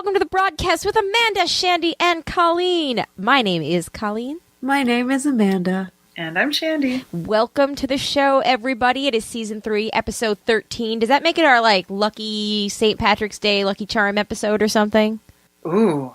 welcome to the broadcast with Amanda, Shandy, and Colleen. My name is Colleen. My name is Amanda. And I'm Shandy. Welcome to the show, everybody. It is season 3, episode 13. Does that make it our, lucky St. Patrick's Day, Lucky Charm episode or something? Ooh.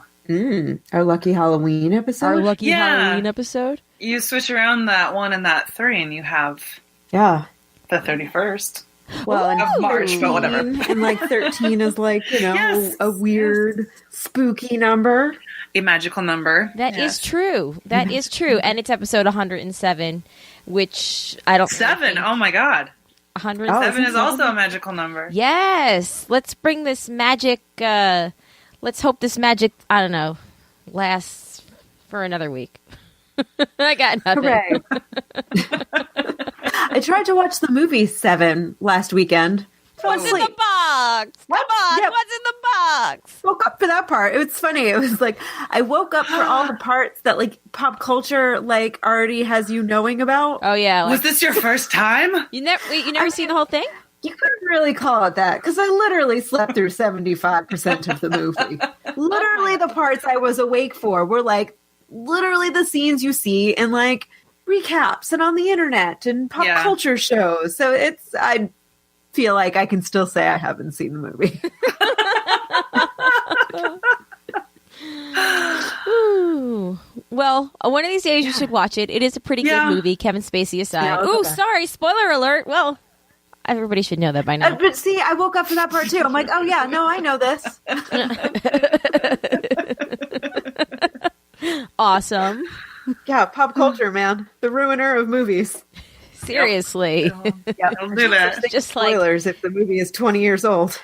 Our lucky Halloween episode? Our lucky Halloween episode? You switch around that 1 and that 3, and you have the 31st. Well, of March, but whatever. And 13 is yes, a weird, spooky number. A magical number. That is true. That is true. And it's episode 107, which I don't 7? Oh my god. 107 is also a magical number. Yes. Let's bring this magic, let's hope this magic, I don't know, lasts for another week. I got nothing. Hooray. I tried to watch the movie 7 last weekend. What's in the box? Come on, Yep. what's in the box? Woke up for that part. It was funny. It was I woke up for all the parts that pop culture already has you knowing about. Oh yeah. Was this your first time? You never seen the whole thing? You couldn't really call it that because I literally slept through 75% of the movie. Literally the parts I was awake for were literally the scenes you see in recaps and on the internet and pop culture shows. So I feel like I can still say I haven't seen the movie. Ooh. Well, one of these days you should watch it. It is a pretty good movie, Kevin Spacey aside. Yeah, Ooh, okay. sorry, spoiler alert. Well, everybody should know that by now. But see, I woke up for that part too. I'm like, oh yeah, no, I know this. Awesome. Yeah, pop culture, man. The ruiner of movies. Seriously. Yeah, Don't do that. Just spoilers if the movie is 20 years old.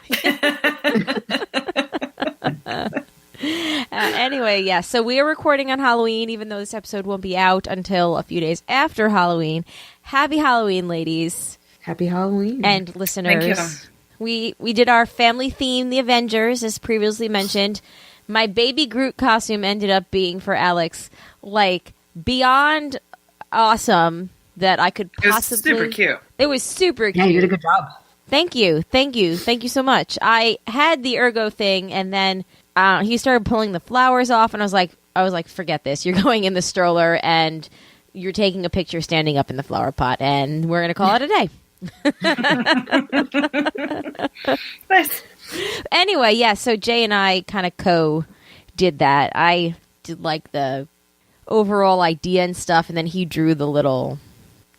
Anyway, yeah, so we are recording on Halloween, even though this episode won't be out until a few days after Halloween. Happy Halloween, ladies. Happy Halloween. And listeners. Thank you. We did our family theme, the Avengers, as previously mentioned. My baby Groot costume ended up being for Alex, beyond awesome that I could possibly... It was super cute. It was super cute. Yeah, you did a good job. Thank you. Thank you so much. I had the ergo thing, and then he started pulling the flowers off, and I was like, forget this. You're going in the stroller, and you're taking a picture standing up in the flower pot, and we're going to call it a day. Nice. Anyway, yeah, so Jay and I kind of co-did that. I did, the overall idea and stuff, and then he drew the little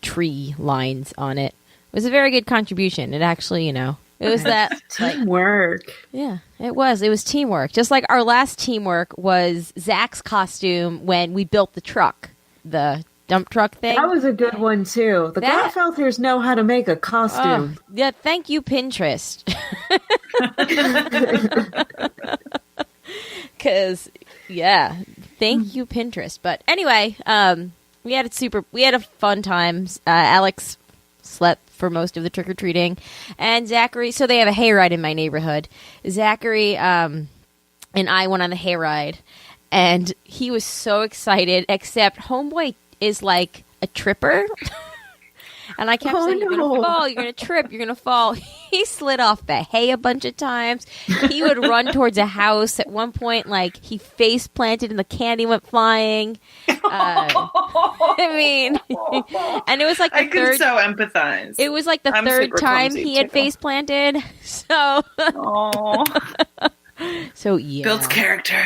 tree lines on it. It was a very good contribution. It actually, it was that teamwork. Yeah, it was. It was teamwork. Just like our last teamwork was Zach's costume when we built the truck, the dump truck thing. That was a good one too. The Gladfelters know how to make a costume. Yeah, thank you, Pinterest. Because, thank you, Pinterest. But anyway, we had a fun time. Alex slept for most of the trick-or-treating. And Zachary, so they have a hayride in my neighborhood. Zachary and I went on the hayride, and he was so excited, except Homeboy is like a tripper. And I kept saying, you're going to fall, you're going to trip, you're going to fall. He slid off the hay a bunch of times. He would run towards a house. At one point, he face planted and the candy went flying. I mean, and it was the I third. can so empathize. It was the third time he had face planted. So, so yeah. Builds character.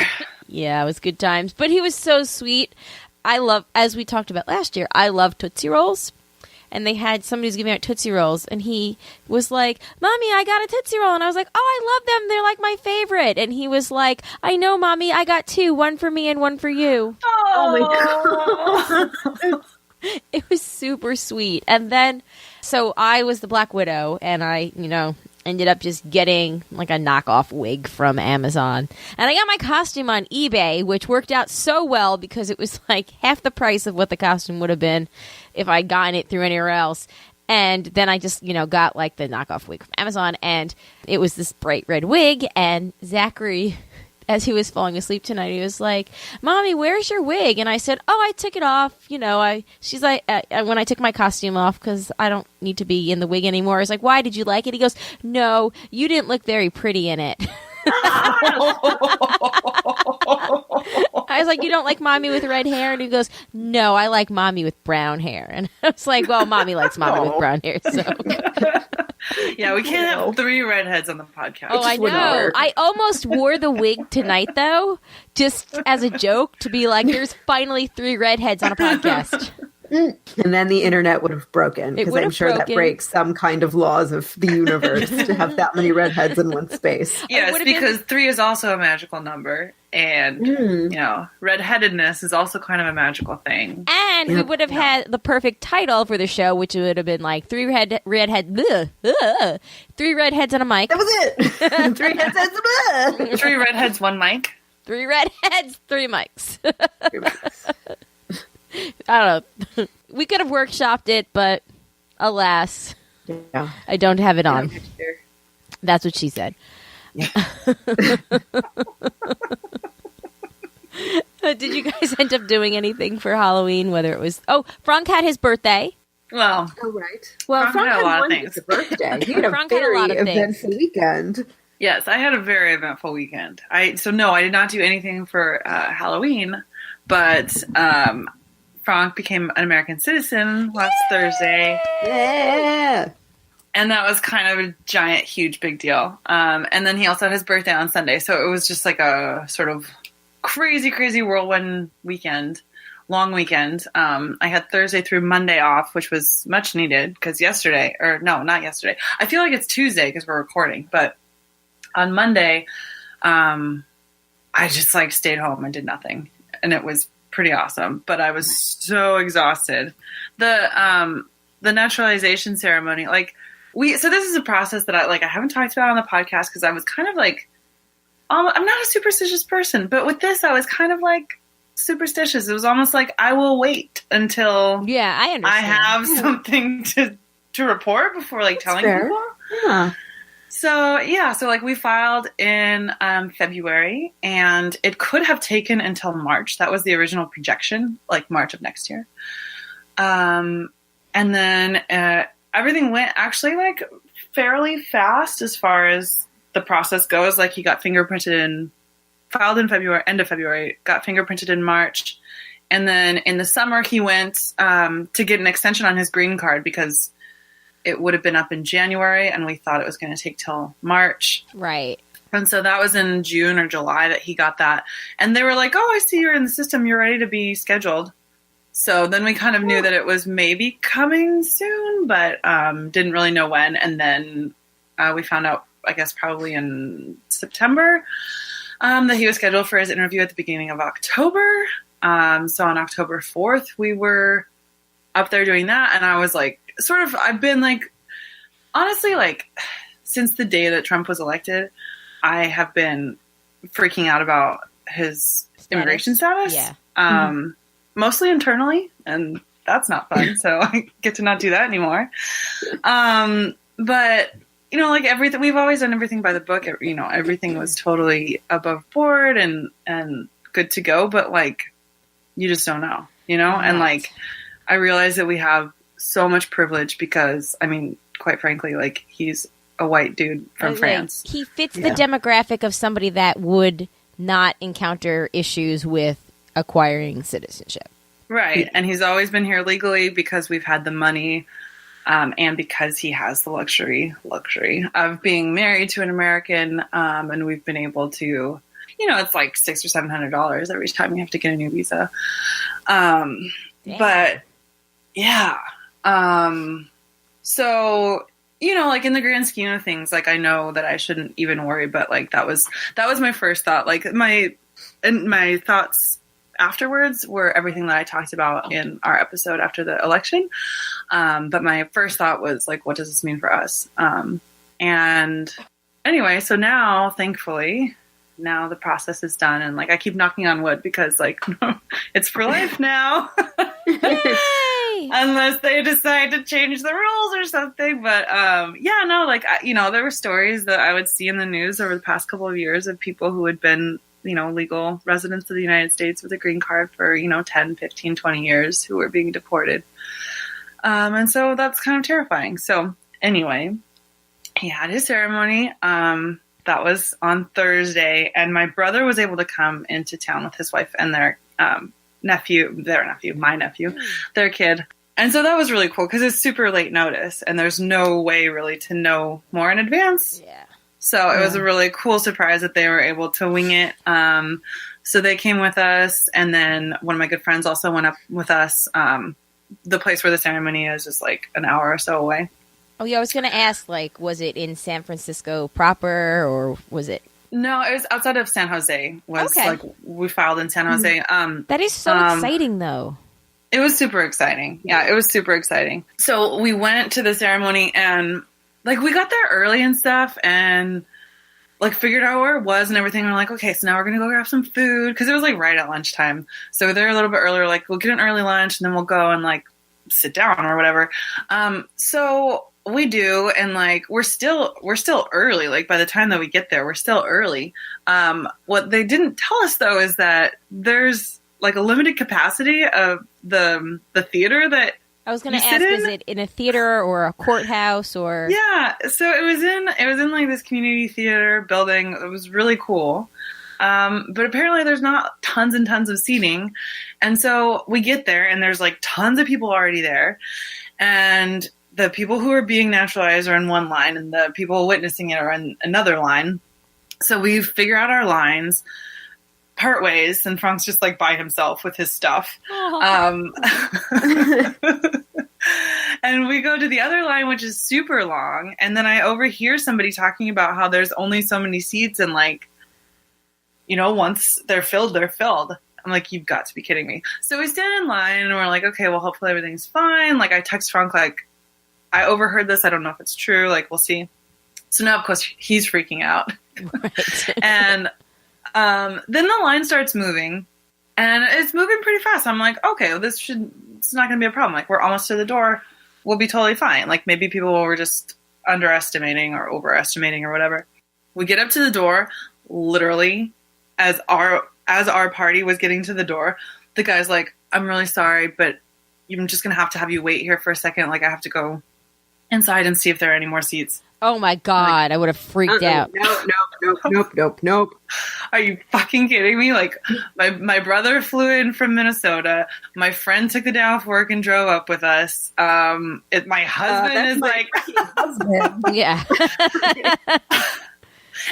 Yeah, it was good times. But he was so sweet. As we talked about last year, I love Tootsie Rolls. And they had, somebody was giving out Tootsie Rolls, and he was like, Mommy, I got a Tootsie Roll. And I was like, oh, I love them. They're my favorite. And he was like, I know, Mommy, I got 2, one for me and one for you. Oh my God. It was super sweet. And then, so I was the Black Widow, and I, ended up just getting a knockoff wig from Amazon. And I got my costume on eBay, which worked out so well because it was half the price of what the costume would have been if I'd gotten it through anywhere else. And then I just, got the knockoff wig from Amazon, and it was this bright red wig. And Zachary, as he was falling asleep tonight, he was like, Mommy, where's your wig? And I said, oh, I took it off. She's like, when I took my costume off, because I don't need to be in the wig anymore. I was like, why, did you like it? He goes, no, you didn't look very pretty in it. I was like, you don't like mommy with red hair? And he goes, no, I like mommy with brown hair. And I was like, well, mommy likes mommy with brown hair. So. Yeah, we can't have 3 redheads on the podcast. Oh, I know. I almost wore the wig tonight, though, just as a joke, to be like, there's finally 3 redheads on a podcast. And then the internet would have broken, because I'm sure that breaks some kind of laws of the universe to have that many redheads in one space. Yes, because 3 is also a magical number, and you know, redheadedness is also kind of a magical thing. And we would have had the perfect title for the show, which would have been like 3 redheads on a mic. That was it. 3 headsets. 3 redheads, 1 mic. 3 redheads, 3 mics. I don't know. We could have workshopped it, but alas, I don't have it on. That's what she said. Yeah. Did you guys end up doing anything for Halloween? Whether it was Frank had his birthday. Well, right. Well, Frank had a lot of things. His birthday. He had a very eventful weekend. Yes, I had a very eventful weekend. No, I did not do anything for Halloween, but Frank became an American citizen last Thursday. Yeah. And that was kind of a giant, huge, big deal. And then he also had his birthday on Sunday. So it was just like a sort of crazy, crazy whirlwind weekend, long weekend. I had Thursday through Monday off, which was much needed because not yesterday. I feel like it's Tuesday because we're recording. But on Monday, I just like stayed home and did nothing. And it was pretty awesome, but I was so exhausted. The naturalization ceremony, so this is a process that I haven't talked about on the podcast because I was kind of like, I'm not a superstitious person, but with this, I was kind of like superstitious. It was almost like I will wait until I understand. I have something to report before telling people. Yeah. So we filed in February, and it could have taken until March. That was the original projection, March of next year. And then everything went actually fairly fast as far as the process goes. He got fingerprinted filed in February, end of February, got fingerprinted in March. And then in the summer he went to get an extension on his green card because it would have been up in January, and we thought it was going to take till March. Right. And so that was in June or July that he got that. And they were like, oh, I see you're in the system. You're ready to be scheduled. So then we kind of knew that it was maybe coming soon, but didn't really know when. And then we found out, I guess, probably in September that he was scheduled for his interview at the beginning of October. So on October 4th, we were up there doing that. And I was like, I've been honestly, since the day that Trump was elected, I have been freaking out about his immigration status. Yeah. Mostly internally, and that's not fun. So I get to not do that anymore. But everything, we've always done everything by the book. Everything was totally above board and good to go. But you just don't know, Right. and I realize that we have so much privilege because, quite frankly, he's a white dude from France. He fits the demographic of somebody that would not encounter issues with acquiring citizenship. Right. And he's always been here legally because we've had the money and because he has the luxury of being married to an American. And we've been able to, it's $600 or $700 every time you have to get a new visa. But yeah. So, in the grand scheme of things, I know that I shouldn't even worry, but that was my first thought. My thoughts afterwards were everything that I talked about in our episode after the election. But my first thought was what does this mean for us? And anyway, so now, thankfully, the process is done. And I keep knocking on wood because it's for life now. Unless they decide to change the rules or something. But, there were stories that I would see in the news over the past couple of years of people who had been, legal residents of the United States with a green card for, 10, 15, 20 years who were being deported. And so that's kind of terrifying. So anyway, he had his ceremony. That that was on Thursday, and my brother was able to come into town with his wife and their nephew, their kid. And so that was really cool because it's super late notice and there's no way really to know more in advance. Yeah. So it was a really cool surprise that they were able to wing it. So they came with us, and then one of my good friends also went up with us. The place where the ceremony is like an hour or so away. Oh, yeah, I was going to ask, like, was it in San Francisco proper, or was it? No, it was outside of San Jose. Okay. Like, we filed in San Jose. That is so exciting, though. It was super exciting. Yeah, it was super exciting. So we went to the ceremony, and like we got there early and stuff, and like figured out where it was and everything. And we're like, okay, so now we're gonna go grab some food because it was like right at lunchtime. So we're there a little bit earlier. Like we'll get an early lunch, and then we'll go and like sit down or whatever. So we do, and like we're still early. Like by the time that we get there, we're still early. What they didn't tell us though is that there's like a limited capacity of the theater that I was going to ask, is it in a theater or a courthouse or? Yeah, so it was in like this community theater building. It was really cool. But apparently there's not tons and tons of seating. And so we get there and there's like tons of people already there. And the people who are being naturalized are in one line and the people witnessing it are in another line. So we figure out our lines part ways, and Frank's just like by himself with his stuff. And we go to the other line, which is super long. And then I overhear somebody talking about how there's only so many seats. And like, you know, once they're filled, they're filled. I'm like, you've got to be kidding me. So we stand in line and we're like, okay, well, hopefully everything's fine. Like I text Frank, like, I overheard this. I don't know if it's true. Like, we'll see. So now, of course, he's freaking out. Right. And then the line starts moving, and it's moving pretty fast. I'm like, okay, well, it's not going to be a problem. Like, we're almost to the door. We'll be totally fine. Like, maybe people were just underestimating or overestimating or whatever. We get up to the door, literally, as our party was getting to the door, the guy's like, I'm really sorry, but I'm just going to have you wait here for a second. Like, I have to go inside and see if there are any more seats. Oh my God, like, I would have freaked out. Nope. Are you fucking kidding me? Like, my brother flew in from Minnesota. My friend took the day off work and drove up with us. My husband is like... husband. Yeah.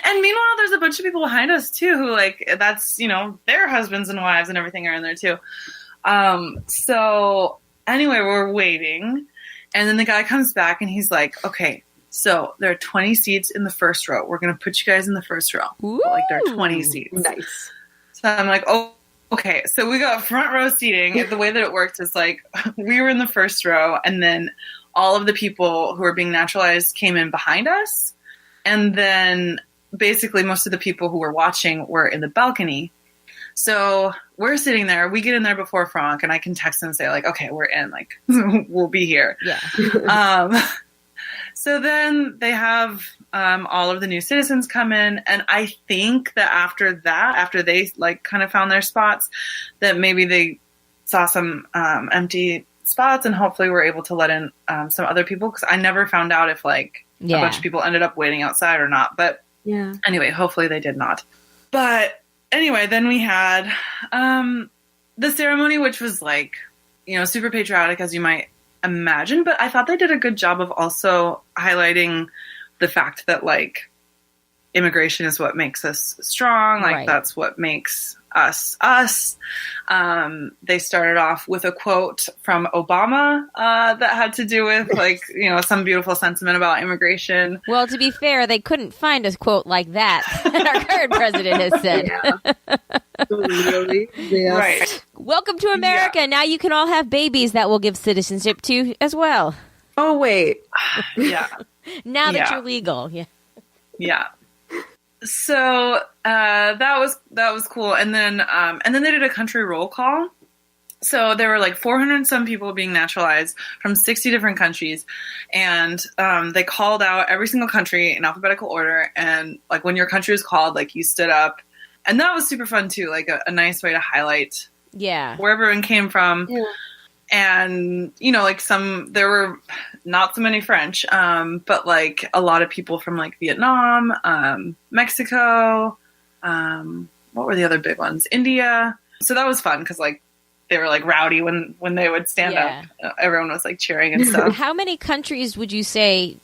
And meanwhile, there's a bunch of people behind us, too, who, like, that's, you know, their husbands and wives and everything are in there, too. So, anyway, we're waiting. And then the guy comes back and he's like, okay, so there are 20 seats in the first row. We're going to put you guys in the first row. Ooh, like there are 20 seats. Nice. So I'm like, oh, okay. So we got front row seating. The way that it worked is like we were in the first row, and then all of the people who were being naturalized came in behind us. And then basically most of the people who were watching were in the balcony. So we're sitting there. We get in there before Frank, and I can text him and say, like, okay, we're in. Like, we'll be here. Yeah. So then they have all of the new citizens come in, and I think that after they like kind of found their spots, that maybe they saw some empty spots, and hopefully we're able to let in some other people, because I never found out if like a bunch of people ended up waiting outside or not. But anyway, hopefully they did not. But anyway, then we had the ceremony, which was like, you know, super patriotic, as you might imagine, but I thought they did a good job of also highlighting the fact that like immigration is what makes us strong. Like that's what makes us us. They started off with a quote from Obama that had to do with like, you know, some beautiful sentiment about immigration. Well, to be fair, they couldn't find a quote like that our current president has said. Really? Yeah. Right. Welcome to America. Yeah. Now you can all have babies that we'll give citizenship to as well. Oh, wait. Yeah. Now that you're legal. Yeah. Yeah. So that was cool. And then they did a country roll call. So there were like 400 and some people being naturalized from 60 different countries. And they called out every single country in alphabetical order. And like when your country was called, like you stood up. And that was super fun too. Like a nice way to highlight where everyone came from. Yeah. And, you know, like there were not so many French, but like a lot of people from like Vietnam, Mexico, what were the other big ones? India. So that was fun because like they were like rowdy when they would stand up. Everyone was like cheering and stuff. How many countries would you say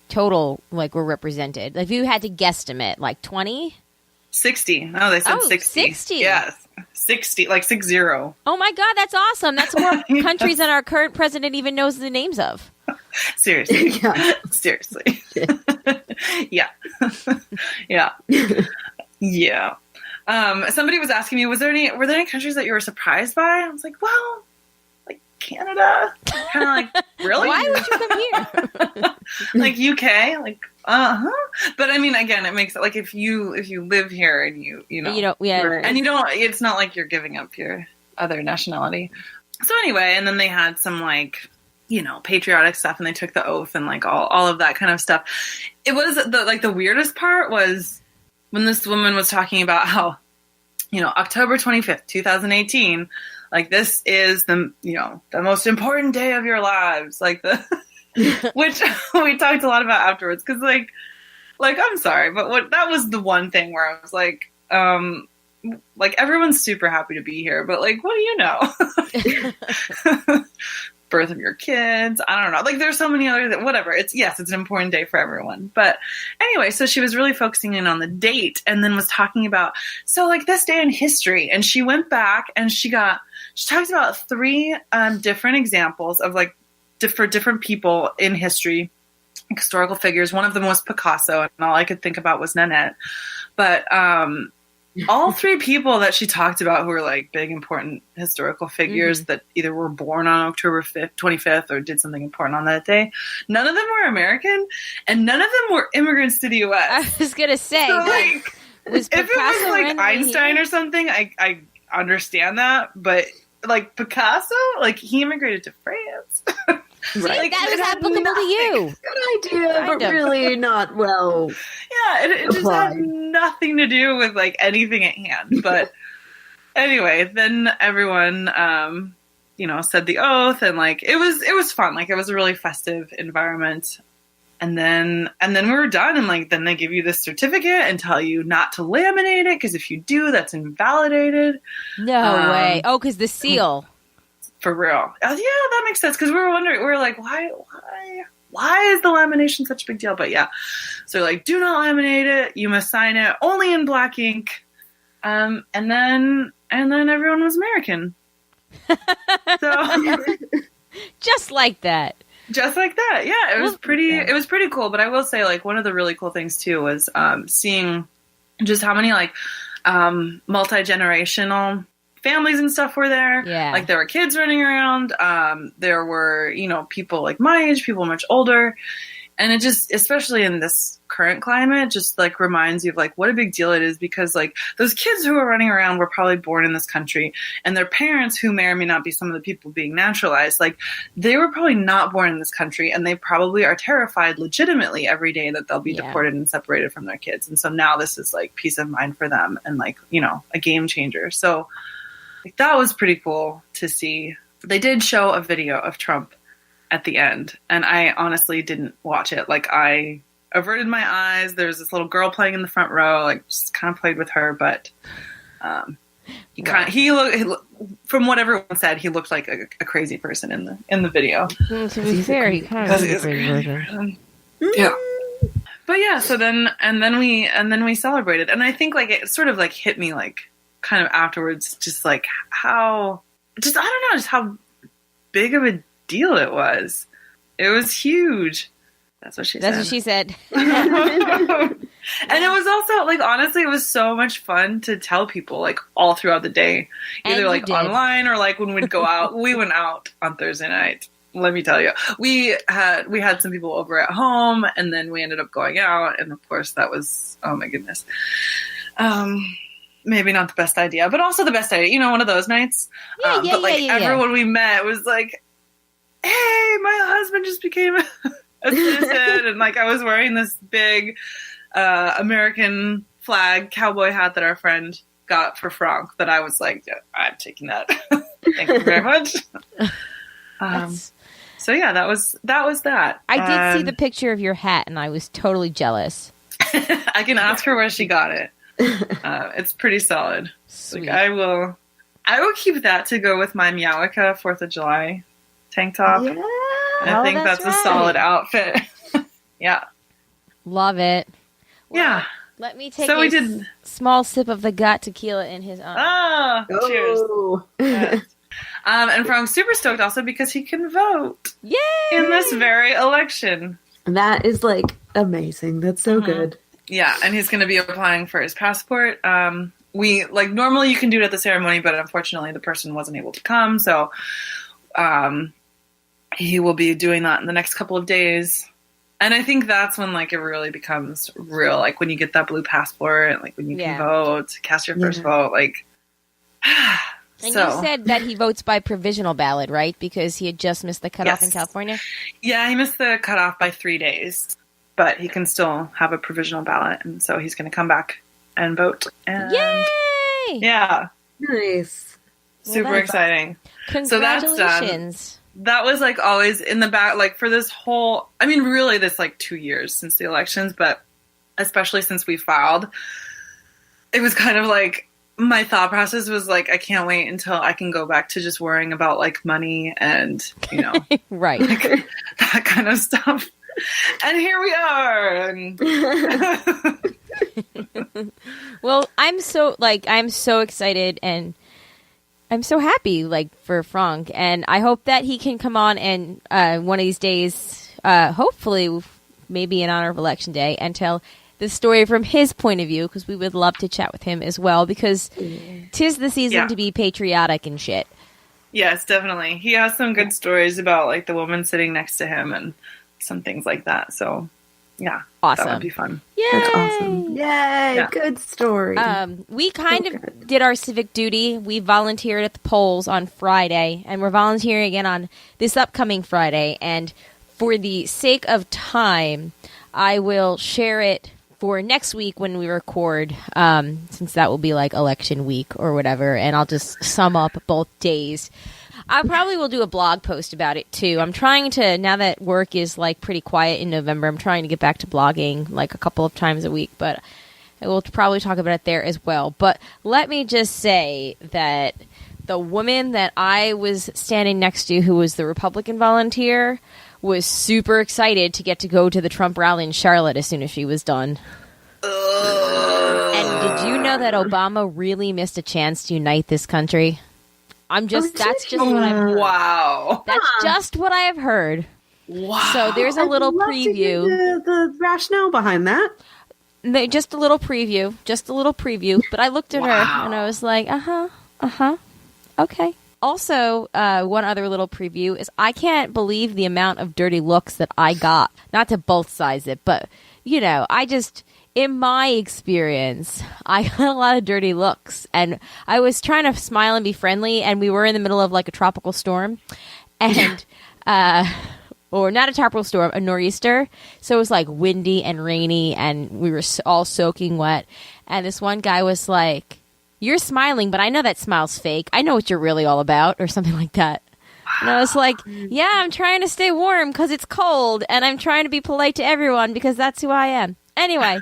total like were represented? Like, if you had to guesstimate, like 20? 60. No, they said 60. 60. Yes. 60, like 60. Oh my God, that's awesome. That's more countries than our current president even knows the names of. Seriously. Seriously. Yeah. Yeah. Yeah. Somebody was asking me, were there any countries that you were surprised by? I was like, well, like Canada. Kind of like, really? Why would you come here? Like UK, like But I mean, again, it makes it like if you live here and you know you don't, yeah, and you don't, it's not like you're giving up your other nationality. So anyway, and then they had some like, you know, patriotic stuff, and they took the oath and like all of that kind of stuff. It was the weirdest part was when this woman was talking about how, you know, October 25th, 2018, like this is the, you know, the most important day of your lives, like the which we talked a lot about afterwards, because like I'm sorry, but that was the one thing where I was like everyone's super happy to be here, but like, what do you know? Birth of your kids, I don't know, like there's so many other whatever. It's an important day for everyone. But anyway, so she was really focusing in on the date, and then was talking about, so like this day in history, and she went back and she talked about 3 different examples of like for different people in history, historical figures. One of them was Picasso, and all I could think about was Nanette. But all 3 people that she talked about who were like big, important historical figures that either were born on October 25th or did something important on that day, none of them were American, and none of them were immigrants to the U.S. I was going to say, so, like, was if it was like Einstein here? or something, I understand that, but like Picasso, like he immigrated to France. See, Right. that was applicable to you. Good idea, but really not well. Yeah, it just had nothing to do with like anything at hand. But anyway, then everyone, you know, said the oath, and like it was fun. Like it was a really festive environment. And then we were done, and like then they give you this certificate and tell you not to laminate it, because if you do, that's invalidated. No way. Oh, because the seal. For real. Yeah, that makes sense. Because we were wondering, we were like, why is the lamination such a big deal? But yeah, so like, do not laminate it. You must sign it only in black ink. And then everyone was American. So just like that. Just like that. Yeah, it was pretty cool. But I will say, like, one of the really cool things too was seeing just how many like multi-generational families and stuff were there. Yeah. Like there were kids running around. There were, you know, people like my age, people much older. And it just, especially in this current climate, just like reminds you of like what a big deal it is, because like those kids who are running around were probably born in this country, and their parents, who may or may not be some of the people being naturalized, like they were probably not born in this country, and they probably are terrified legitimately every day that they'll be deported and separated from their kids. And so now this is like peace of mind for them, and like, you know, a game changer. So like, that was pretty cool to see. They did show a video of Trump at the end, and I honestly didn't watch it. Like, I averted my eyes. There was this little girl playing in the front row, like just kind of played with her, but he looked, from what everyone said, he looked like a crazy person in the video. To be fair, he kind of is a crazy version. Yeah. But yeah, so then we celebrated, and I think like it sort of like hit me like kind of afterwards, just like how big of a deal it was. It was huge. That's what she said. And it was also like, honestly, it was so much fun to tell people like all throughout the day, either like online or like when we'd go out. We went out on Thursday night. Let me tell you, we had some people over at home, and then we ended up going out, and of course that was, oh my goodness, maybe not the best idea, but also the best idea. You know, one of those nights. Everyone we met was like, "Hey, my husband just became a citizen," and like I was wearing this big American flag cowboy hat that our friend got for Frank. That I was like, yeah, I'm taking that. Thank you very much. So yeah, that was that. I did see the picture of your hat, and I was totally jealous. I can ask her where she got it. It's pretty solid. Sweet. Like, I will keep that to go with my Meowica 4th of July tank top. Yeah. I think that's a solid outfit. Yeah. Love it. Well, Yeah. let me take So a we did small sip of the gut tequila in his honor. Ah, cheers. Oh. Yes. And I'm super stoked also because he can vote Yay! in this very election. That is like amazing. That's so good. Yeah, and he's going to be applying for his passport. We normally you can do it at the ceremony, but unfortunately the person wasn't able to come, so he will be doing that in the next couple of days. And I think that's when it really becomes real, like when you get that blue passport, and when you can vote, cast your first vote, And you said that he votes by provisional ballot, right? Because he had just missed the cutoff in California? Yeah, he missed the cutoff by 3 days. But he can still have a provisional ballot. And so he's going to come back and vote. And Yay! Yeah. Nice. Super exciting. Congratulations. So that's done. That was always in the back, for this whole, really this 2 years since the elections, but especially since we filed, it was kind of my thought process was I can't wait until I can go back to just worrying about money and, right. That kind of stuff. And here we are. And well, I'm so excited and I'm so happy for Frank, and I hope that he can come on and one of these days, hopefully maybe in honor of Election Day, and tell the story from his point of view, because we would love to chat with him as well, because 'tis the season to be patriotic and shit. Yes, definitely. He has some good stories about the woman sitting next to him and some things like that. So, yeah, awesome. That would be fun. Yay! That's awesome. Yay! Yeah. Good story. We kind of did our civic duty. We volunteered at the polls on Friday, and we're volunteering again on this upcoming Friday. And for the sake of time, I will share it for next week when we record, since that will be election week or whatever, and I'll just sum up both days. I probably will do a blog post about it too. I'm trying to, now that work is pretty quiet in November, I'm trying to get back to blogging a couple of times a week, but I will probably talk about it there as well. But let me just say that the woman that I was standing next to, who was the Republican volunteer, was super excited to get to go to the Trump rally in Charlotte as soon as she was done. And did you know that Obama really missed a chance to unite this country? That's just what I've heard. Wow. That's just what I have heard. Wow. So there's a little preview. The rationale behind that. Just a little preview. But I looked at her and I was like, okay. Also, one other little preview is I can't believe the amount of dirty looks that I got. Not to both sides it, but, in my experience, I got a lot of dirty looks. And I was trying to smile and be friendly, and we were in the middle of a tropical storm. And, or not a tropical storm, a nor'easter. So it was windy and rainy, and we were all soaking wet. And this one guy was like, "You're smiling, but I know that smile's fake. I know what you're really all about," or something like that. And I was like, yeah, I'm trying to stay warm because it's cold, and I'm trying to be polite to everyone because that's who I am. Anyway,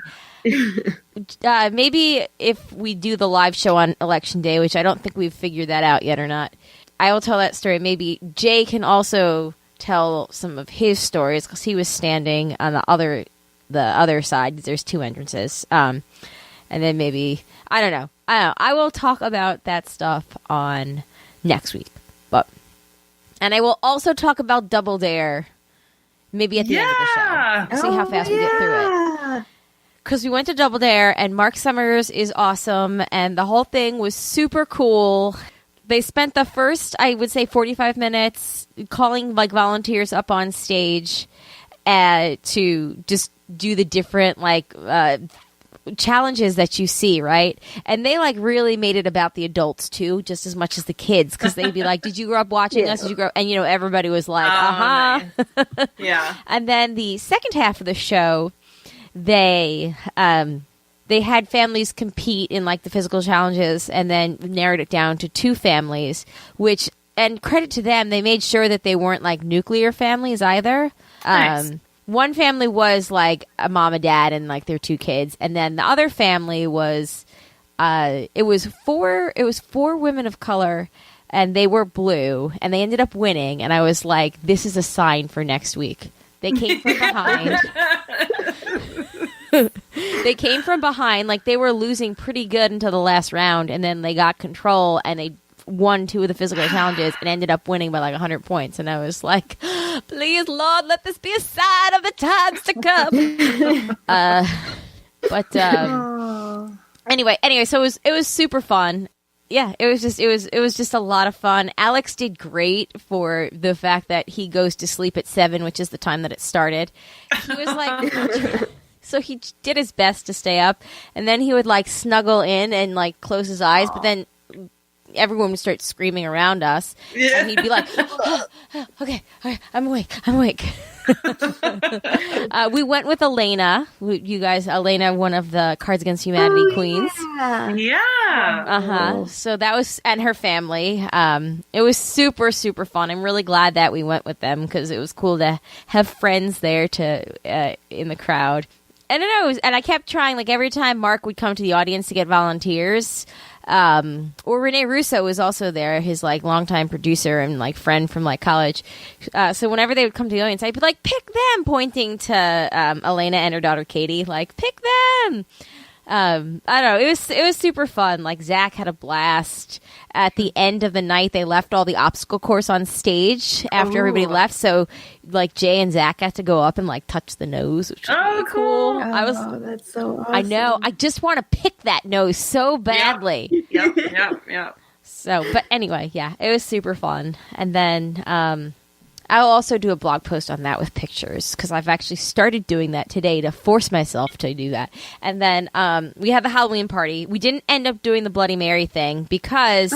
maybe if we do the live show on Election Day, which I don't think we've figured that out yet or not, I will tell that story. Maybe Jay can also tell some of his stories because he was standing on the other side. There's two entrances. And then maybe, I don't know. I will talk about that stuff on next week. And I will also talk about Double Dare maybe at the end of the show. See how fast we get through it. Because we went to Double Dare, and Mark Summers is awesome, and the whole thing was super cool. They spent the first, I would say, 45 minutes calling volunteers up on stage to just do the different challenges that you see, right? And they really made it about the adults too, just as much as the kids, because they'd be like, "Did you grow up watching us? Did you grow?" And everybody was like, Nice. Yeah. And then the second half of the show, they had families compete in the physical challenges, and then narrowed it down to two families, which and credit to them, they made sure that they weren't like nuclear families either. Nice. One family was like a mom and dad and like their 2 kids, and then the other family was it was four women of color, and they were blue, and they ended up winning, and I was like, this is a sign for next week. They came from behind. They came from behind, like they were losing pretty good until the last round, and then they got control and they won 2 of the physical challenges and ended up winning by like 100 points. And I was like, please, Lord, let this be a sign of the times to come. Anyway, so it was super fun. Yeah, it was just a lot of fun. Alex did great for the fact that he goes to sleep at 7, which is the time that it started. He was like, so he did his best to stay up, and then he would like snuggle in and like close his eyes, but then everyone would start screaming around us, and he'd be like, okay, I'm awake. We went with Elena. Elena, one of the Cards Against Humanity queens. Yeah. So that was, and her family. It was super, super fun. I'm really glad that we went with them because it was cool to have friends there in the crowd. And I kept trying, like every time Mark would come to the audience to get volunteers, or Renee Russo was also there, his like longtime producer and like friend from like college. So whenever they would come to the audience, I'd be like, pick them, pointing to Elena and her daughter Katie, like pick them. I don't know. It was super fun. Like Zach had a blast. At the end of the night, they left all the obstacle course on stage after everybody left. So like Jay and Zach got to go up and like touch the nose, which was really cool. That's so awesome. I know. I just want to pick that nose so badly. Yep. So, but anyway, yeah, it was super fun. And then I'll also do a blog post on that with pictures because I've actually started doing that today to force myself to do that. And then we had the Halloween party. We didn't end up doing the Bloody Mary thing because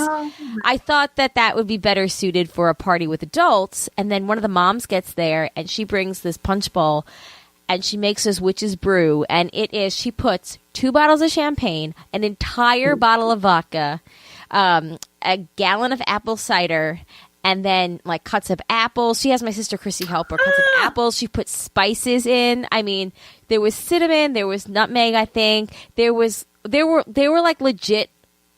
I thought that would be better suited for a party with adults. And then one of the moms gets there and she brings this punch bowl and she makes this witch's brew. And she puts 2 bottles of champagne, an entire bottle of vodka, a gallon of apple cider, and then, like, cuts of apples. She has my sister Chrissy help her. Cuts of apples. She puts spices in. I mean, there was cinnamon. There was nutmeg, I think. There were like, legit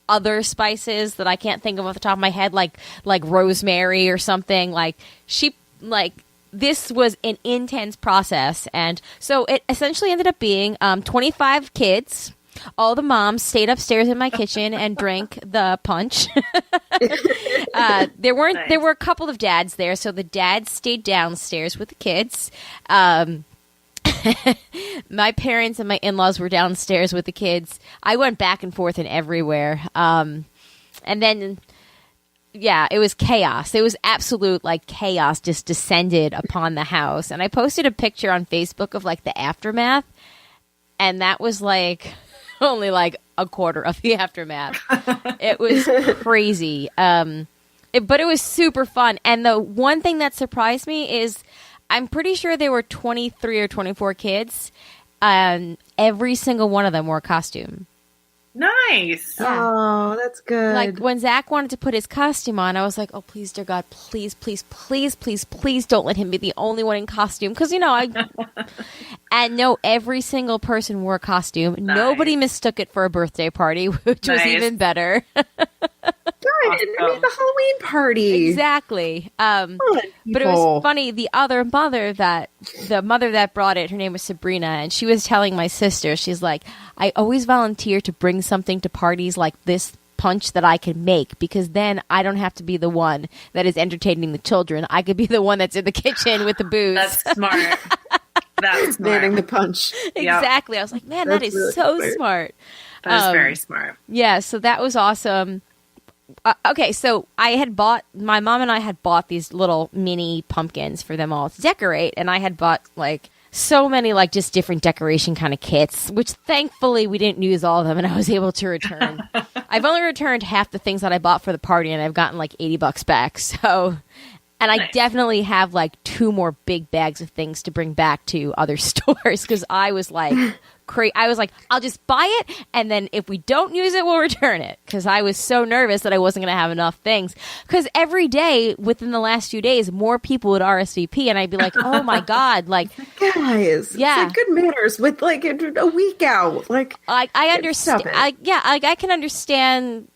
other spices that I can't think of off the top of my head, like rosemary or something. This was an intense process. And so it essentially ended up being 25 kids. All the moms stayed upstairs in my kitchen and drank the punch. There were a couple of dads there, so the dads stayed downstairs with the kids. My parents and my in-laws were downstairs with the kids. I went back and forth and everywhere. And then, yeah, it was chaos. It was absolute, like, chaos just descended upon the house. And I posted a picture on Facebook of, like, the aftermath. And that was, like, only, like, a quarter of the aftermath. It was crazy. But it was super fun. And the one thing that surprised me is I'm pretty sure there were 23 or 24 kids. Every single one of them wore a costume. Nice. Yeah. Oh, that's good. Like, when Zach wanted to put his costume on, I was like, oh, please, dear God, please, please, please, please, please don't let him be the only one in costume. Because, and no, every single person wore a costume. Nice. Nobody mistook it for a birthday party, which was even better. Good. Awesome. I mean, the Halloween party. Exactly. But it was funny. The mother that brought it, her name was Sabrina, and she was telling my sister, she's like, I always volunteer to bring something to parties like this punch that I can make, because then I don't have to be the one that is entertaining the children. I could be the one that's in the kitchen with the booze. That's smart. That's smart. Manning the punch. Exactly. Yep. I was like, man, that is really so smart. That is very smart. Yeah, so that was awesome. Okay, so my mom and I had bought these little mini pumpkins for them all to decorate, and I had bought, like, so many, like, just different decoration kind of kits, which thankfully we didn't use all of them, and I was able to return. I've only returned half the things that I bought for the party, and I've gotten, like, $80 back, so... And I Nice. definitely have like 2 more big bags of things to bring back to other stores because I was like, I was like, I'll just buy it, and then if we don't use it, we'll return it. Because I was so nervous that I wasn't going to have enough things. Because every day within the last few days, more people would RSVP, and I'd be like, oh my god, like, Guys, Yeah. it's like good manners with like a week out. Like, I understand. Stop it. I can understand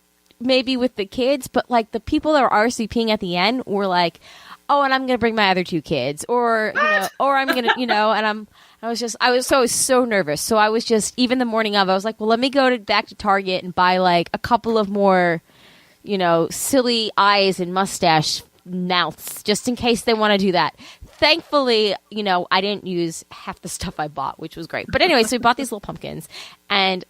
maybe with the kids, but like the people that were RSVPing at the end were like, oh, and I'm going to bring my other 2 kids, or you know, or I'm going to, you know, and I was so nervous. So I was just, even the morning of, I was like, well, let me go back to Target and buy like a couple of more, you know, silly eyes and mustache mouths just in case they want to do that. Thankfully, you know, I didn't use half the stuff I bought, which was great. But anyway, so we bought these little pumpkins, and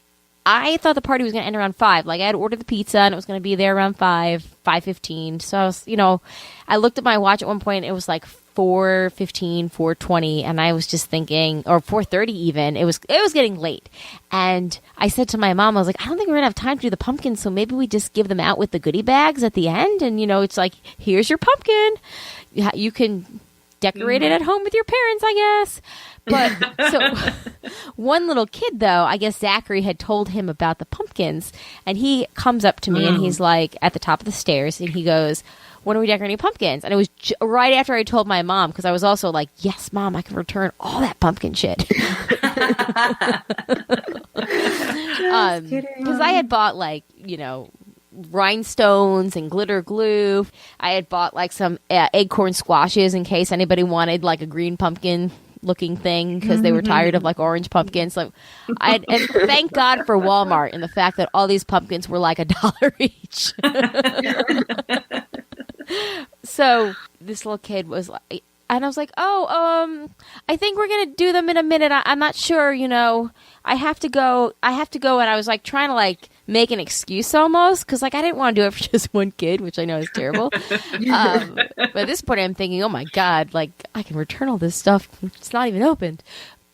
I thought the party was going to end around 5. Like, I had ordered the pizza, and it was going to be there around 5:15. So I was, you know, I looked at my watch at one point. It was like 4:15, 4:20, and I was just thinking, or 4:30 even. It was getting late, and I said to my mom, I was like, I don't think we're gonna have time to do the pumpkins, so maybe we just give them out with the goodie bags at the end, and you know, it's like, here's your pumpkin. You can decorate it at home with your parents, I guess. But so one little kid, though, I guess Zachary had told him about the pumpkins, and he comes up to me and he's like at the top of the stairs, and he goes, when are we decorating pumpkins? And it was right after I told my mom, because I was also like, yes, Mom, I can return all that pumpkin shit. Because I had bought, like, you know, rhinestones and glitter glue. I had bought like some acorn squashes in case anybody wanted like a green pumpkin looking thing because they were tired of like orange pumpkins. So and thank God for Walmart and the fact that all these pumpkins were like $1 each. So this little kid was like, and I was like, oh, I think we're going to do them in a minute. I'm not sure, you know, I have to go. And I was like trying to like make an excuse almost because like I didn't want to do it for just one kid, which I know is terrible. But at this point I'm thinking, oh my God, like I can return all this stuff. It's not even opened.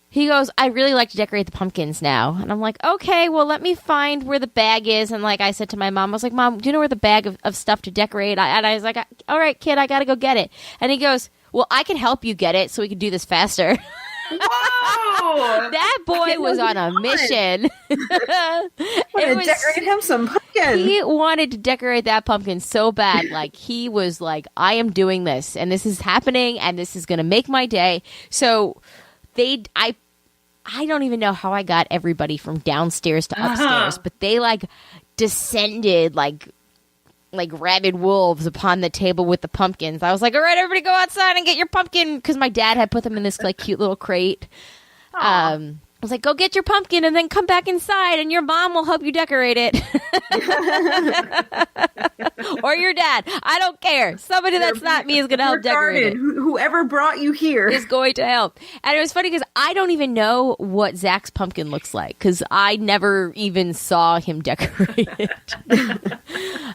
He goes, I really like to decorate the pumpkins now. And I'm like, okay, well, let me find where the bag is. And like I said to my mom, I was like, Mom, do you know where the bag of stuff to decorate? And I was like, all right, kid, I got to go get it. And he goes, well, I can help you get it so we can do this faster. Whoa! That boy was on a mission. Decorate him some pumpkin. He wanted to decorate that pumpkin so bad. Like, he was like, I am doing this, and this is happening, and this is going to make my day. So I don't even know how I got everybody from downstairs to upstairs, but they like descended like rabid wolves upon the table with the pumpkins. I was like, all right, everybody go outside and get your pumpkin, because my dad had put them in this like cute little crate. I was like, go get your pumpkin and then come back inside and your mom will help you decorate it. Or your dad. I don't care. Somebody that's not me is going to help decorate it. Whoever brought you here is going to help. And it was funny because I don't even know what Zach's pumpkin looks like because I never even saw him decorate it.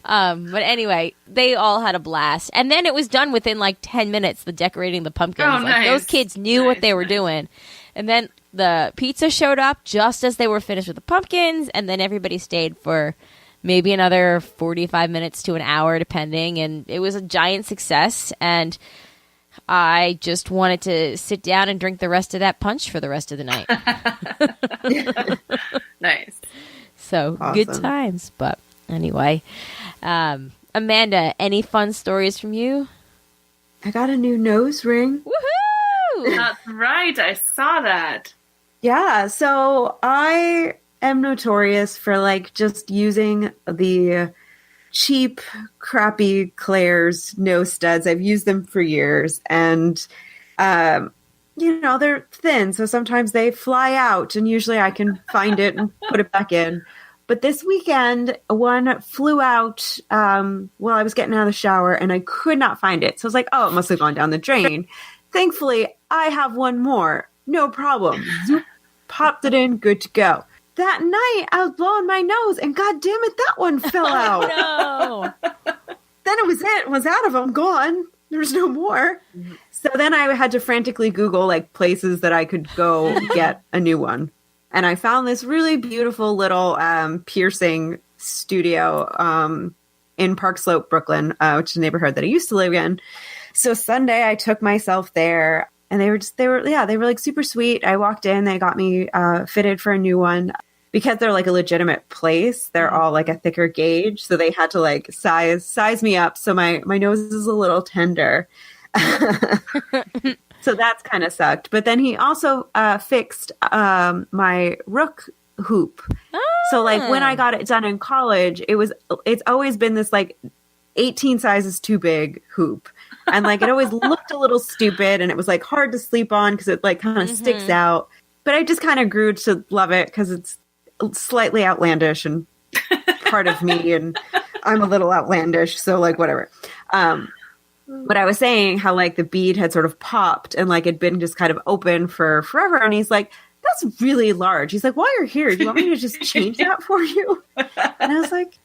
But anyway, they all had a blast. And then it was done within like 10 minutes, the decorating the pumpkins. Oh, like, nice. those kids knew what they were doing. And then the pizza showed up just as they were finished with the pumpkins, and then everybody stayed for maybe another 45 minutes to an hour, depending, and it was a giant success, and I just wanted to sit down and drink the rest of that punch for the rest of the night. Nice. So, Awesome. Good times. But anyway, Amanda, any fun stories from you? I got a new nose ring. Woohoo! That's right. I saw that. Yeah, so I am notorious for like just using the cheap, crappy Claire's nose studs. I've used them for years, and you know, they're thin, so sometimes they fly out, and usually I can find it and put it back in. But this weekend, one flew out while I was getting out of the shower, and I could not find it. So I was like, oh, it must have gone down the drain. Thankfully, I have one more. No problem. Zoop, popped it in, good to go. That night, I was blowing my nose, and god damn it, that one fell out. No. Then it was it. Was out of them, gone. There's no more. So then I had to frantically Google like places that I could go get a new one. And I found this really beautiful little piercing studio in Park Slope, Brooklyn, which is a neighborhood that I used to live in. So Sunday I took myself there, and they were like super sweet. I walked in, they got me fitted for a new one. Because they're like a legitimate place, they're all like a thicker gauge. So they had to like size me up. So my nose is a little tender. So that's kind of sucked. But then he also fixed my rook hoop. So like when I got it done in college, it's always been this like 18 sizes too big hoop. And like it always looked a little stupid, and it was like hard to sleep on because it like kind of sticks out. But I just kind of grew to love it because it's slightly outlandish and part of me, and I'm a little outlandish, so like whatever. But I was saying how like the bead had sort of popped and like it'd been just kind of open for forever, and he's like, that's really large. He's like, while you're here, do you want me to just change that for you? And I was like,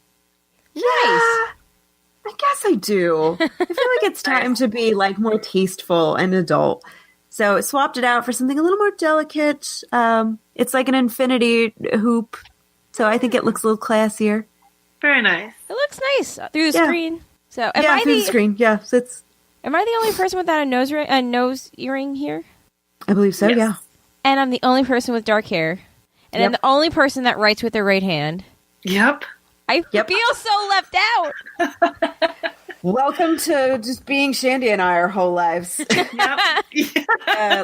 yeah, I guess I do. I feel like it's time to be like more tasteful and adult. So swapped it out for something a little more delicate. It's like an infinity hoop. So I think it looks a little classier. Very nice. It looks nice through the screen. So through the screen. Yeah. So am I the only person without a nose earring here? I believe so, yes. yeah. And I'm the only person with dark hair. And I'm the only person that writes with their right hand. Yep. I feel so left out. Welcome to just being Shandy and I our whole lives. Yep.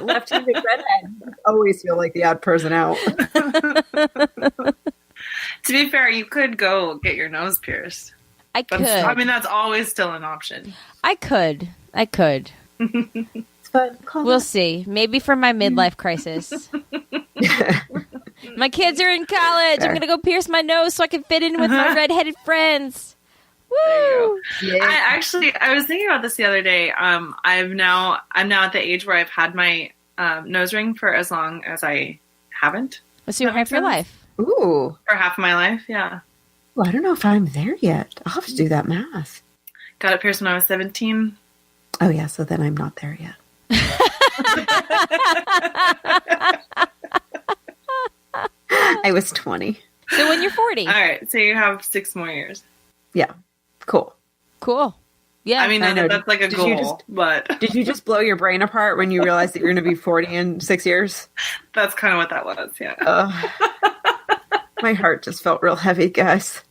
Left-handed redhead. Always feel like the odd person out. To be fair, you could go get your nose pierced. I could. I mean, that's always still an option. I could. It's fun. We'll see. Maybe for my midlife crisis. My kids are in college. I'm going to go pierce my nose so I can fit in with my redheaded friends. Woo! Yeah. I was thinking about this the other day. I'm now at the age where I've had my nose ring for as long as I haven't. So you're half your life. Ooh. For half of my life, yeah. Well, I don't know if I'm there yet. I'll have to do that math. Got it pierced when I was 17. Oh, yeah. So then I'm not there yet. I was 20. So when you're 40. All right. So you have 6 more years. Yeah. Cool. Yeah. I mean, I know. that's like a goal, but... Did you just blow your brain apart when you realized that you're going to be 40 in 6 years? That's kind of what that was, yeah. My heart just felt real heavy, guys.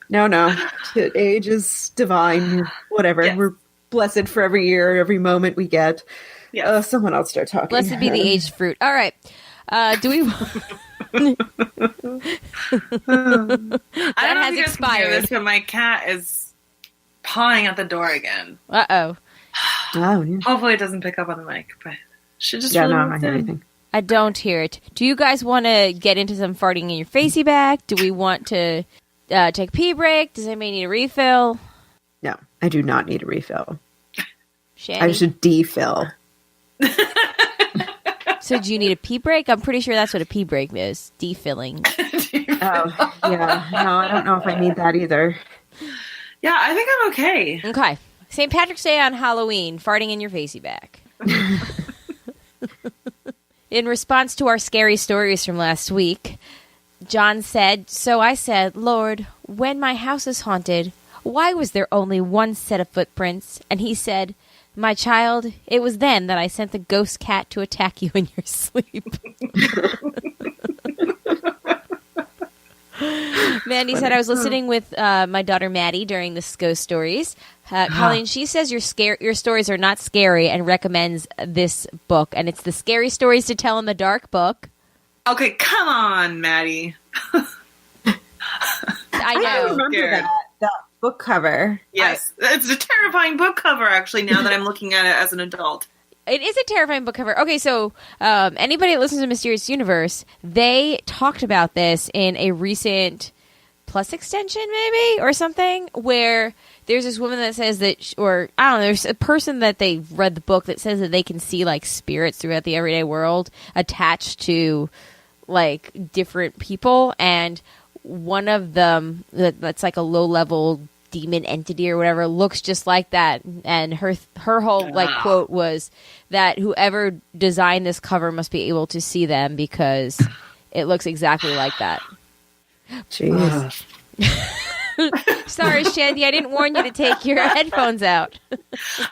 No. Age is divine. Whatever. Yes. We're blessed for every year, every moment we get. Yes. Someone else start talking. Blessed be the aged fruit. All right. Do we... I don't know has if you guys can hear expired. this, but my cat is pawing at the door again. Uh-oh. Oh, yeah. Hopefully it doesn't pick up on the mic, but she just Yeah, really no, I'm wants not hearing in. anything. I don't hear it. Do you guys want to get into some farting in your facey back? Do we want to take a pee break? Does anybody need a refill? No, I do not need a refill. Shandy? I should defill. So do you need a pee break? I'm pretty sure that's what a pee break is. Defilling. Oh, yeah. No, I don't know if I need that either. Yeah, I think I'm okay. Okay. St. Patrick's Day on Halloween. Farting in your facey back. In response to our scary stories from last week, John said, "So I said, Lord, when my house is haunted, why was there only one set of footprints?" And he said, "My child, it was then that I sent the ghost cat to attack you in your sleep." Mandy said, "I was listening with my daughter Maddie during the ghost stories. Colleen, she says your stories are not scary and recommends this book, and it's the Scary Stories to Tell in the Dark book." Okay, come on, Maddie. I I know. remember that book cover. Yes, it's a terrifying book cover, actually, now that I'm looking at it as an adult. It is a terrifying book cover. Okay, so anybody that listens to Mysterious Universe, they talked about this in a recent Plus extension, maybe, or something, where there's this woman that says that, or I don't know, there's a person that they read the book that says that they can see, like, spirits throughout the everyday world attached to, like, different people, and one of them that's like a low-level demon entity or whatever looks just like that, and her whole like quote was that whoever designed this cover must be able to see them because it looks exactly like that. Jeez. Sorry, Shandy, I didn't warn you to take your headphones out.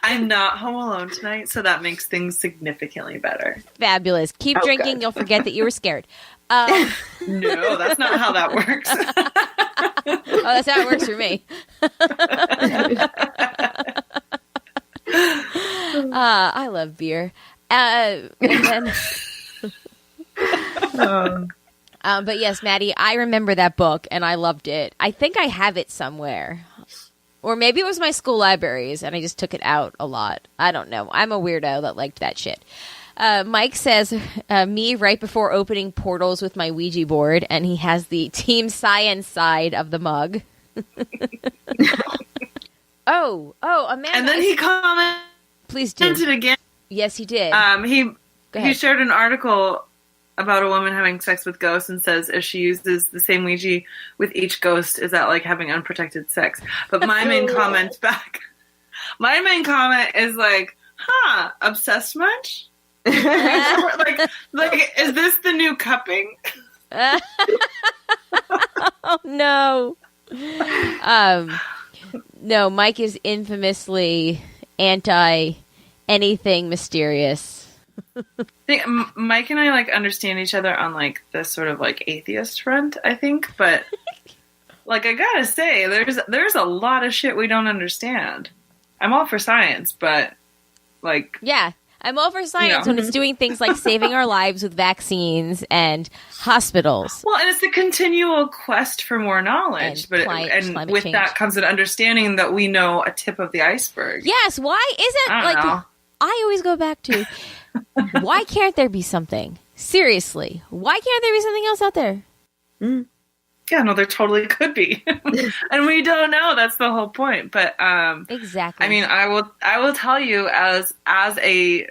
I'm not home alone tonight, so that makes things significantly better. Fabulous. Keep drinking. good. You'll forget that you were scared. No, that's not how that works. Oh, that's how it works for me. I love beer. And then, but yes, Maddie, I remember that book and I loved it. I think I have it somewhere. Or maybe it was my school libraries and I just took it out a lot. I don't know. I'm a weirdo that liked that shit. Mike says, me right before opening portals with my Ouija board, and he has the Team Science side of the mug. Oh, Amanda. And then he commented Please do. again. Yes, he did. He shared an article about a woman having sex with ghosts and says if she uses the same Ouija with each ghost, is that like having unprotected sex? But my main comment is like, obsessed much? like, is this the new cupping? Oh, no. No, Mike is infamously anti anything mysterious. I think Mike and I like understand each other on like this sort of like atheist front, I think, but like I gotta say, there's a lot of shit we don't understand. I'm all for science, but like I'm all for science when it's doing things like saving our lives with vaccines and hospitals. Well, and it's the continual quest for more knowledge, and with change. that comes an understanding that we know a tip of the iceberg. Yes, why isn't like know. I always go back to why can't there be something? Seriously, why can't there be something else out there? Yeah, no, there totally could be, and we don't know. That's the whole point. But exactly. I mean, I will tell you as a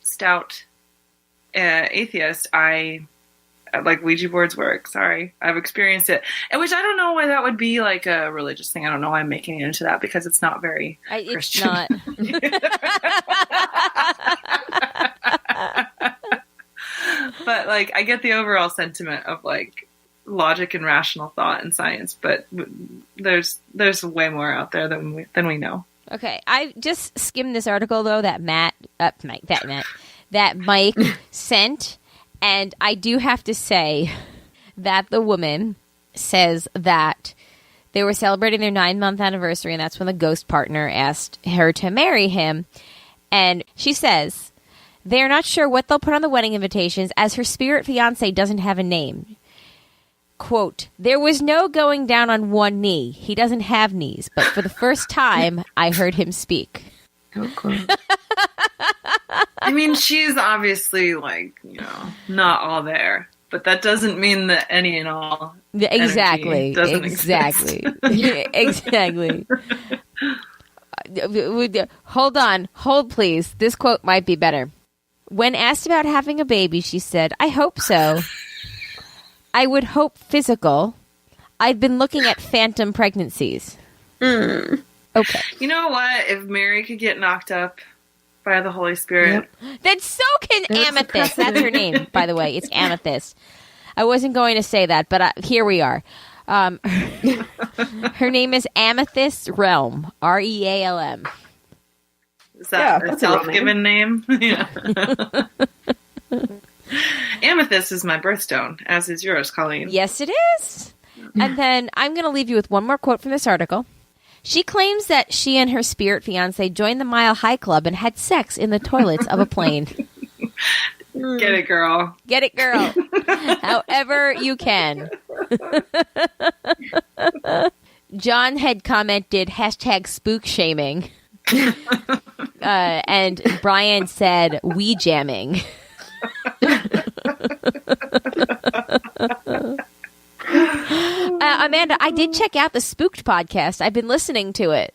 stout atheist, I like Ouija boards work. Sorry, I've experienced it, and which I don't know why that would be like a religious thing. I don't know why I'm making it into that because it's not very Christian. It's not. But like, I get the overall sentiment of like logic and rational thought and science, but there's way more out there than we know. Okay, I just skimmed this article though that Mike sent, and I do have to say that the woman says that they were celebrating their 9-month anniversary, and that's when the ghost partner asked her to marry him, and she says they're not sure what they'll put on the wedding invitations as her spirit fiancé doesn't have a name. Quote, there was no going down on one knee. He doesn't have knees, but for the first time, I heard him speak. Okay. I mean, she's obviously like, not all there, but that doesn't mean that any and all Exactly. doesn't Exactly. exist. Exactly. Hold please. This quote might be better. When asked about having a baby, she said, I hope so. I would hope physical. I've been looking at phantom pregnancies. Okay. You know what? If Mary could get knocked up by the Holy Spirit. Yep. Then so can Amethyst. That's her name, by the way. It's Amethyst. I wasn't going to say that, but here we are. Her name is Amethyst Realm. Realm. Is that a that's a real self-given name? Yeah. Amethyst is my birthstone, as is yours, Colleen. Yes, it is. And then I'm going to leave you with one more quote from this article. She claims that she and her spirit fiancé joined the Mile High Club and had sex in the toilets of a plane. Get it, girl. Get it, girl. However you can. John had commented, #spook shaming. And Brian said, we jamming. Amanda, I did check out the Spooked podcast. I've been listening to it.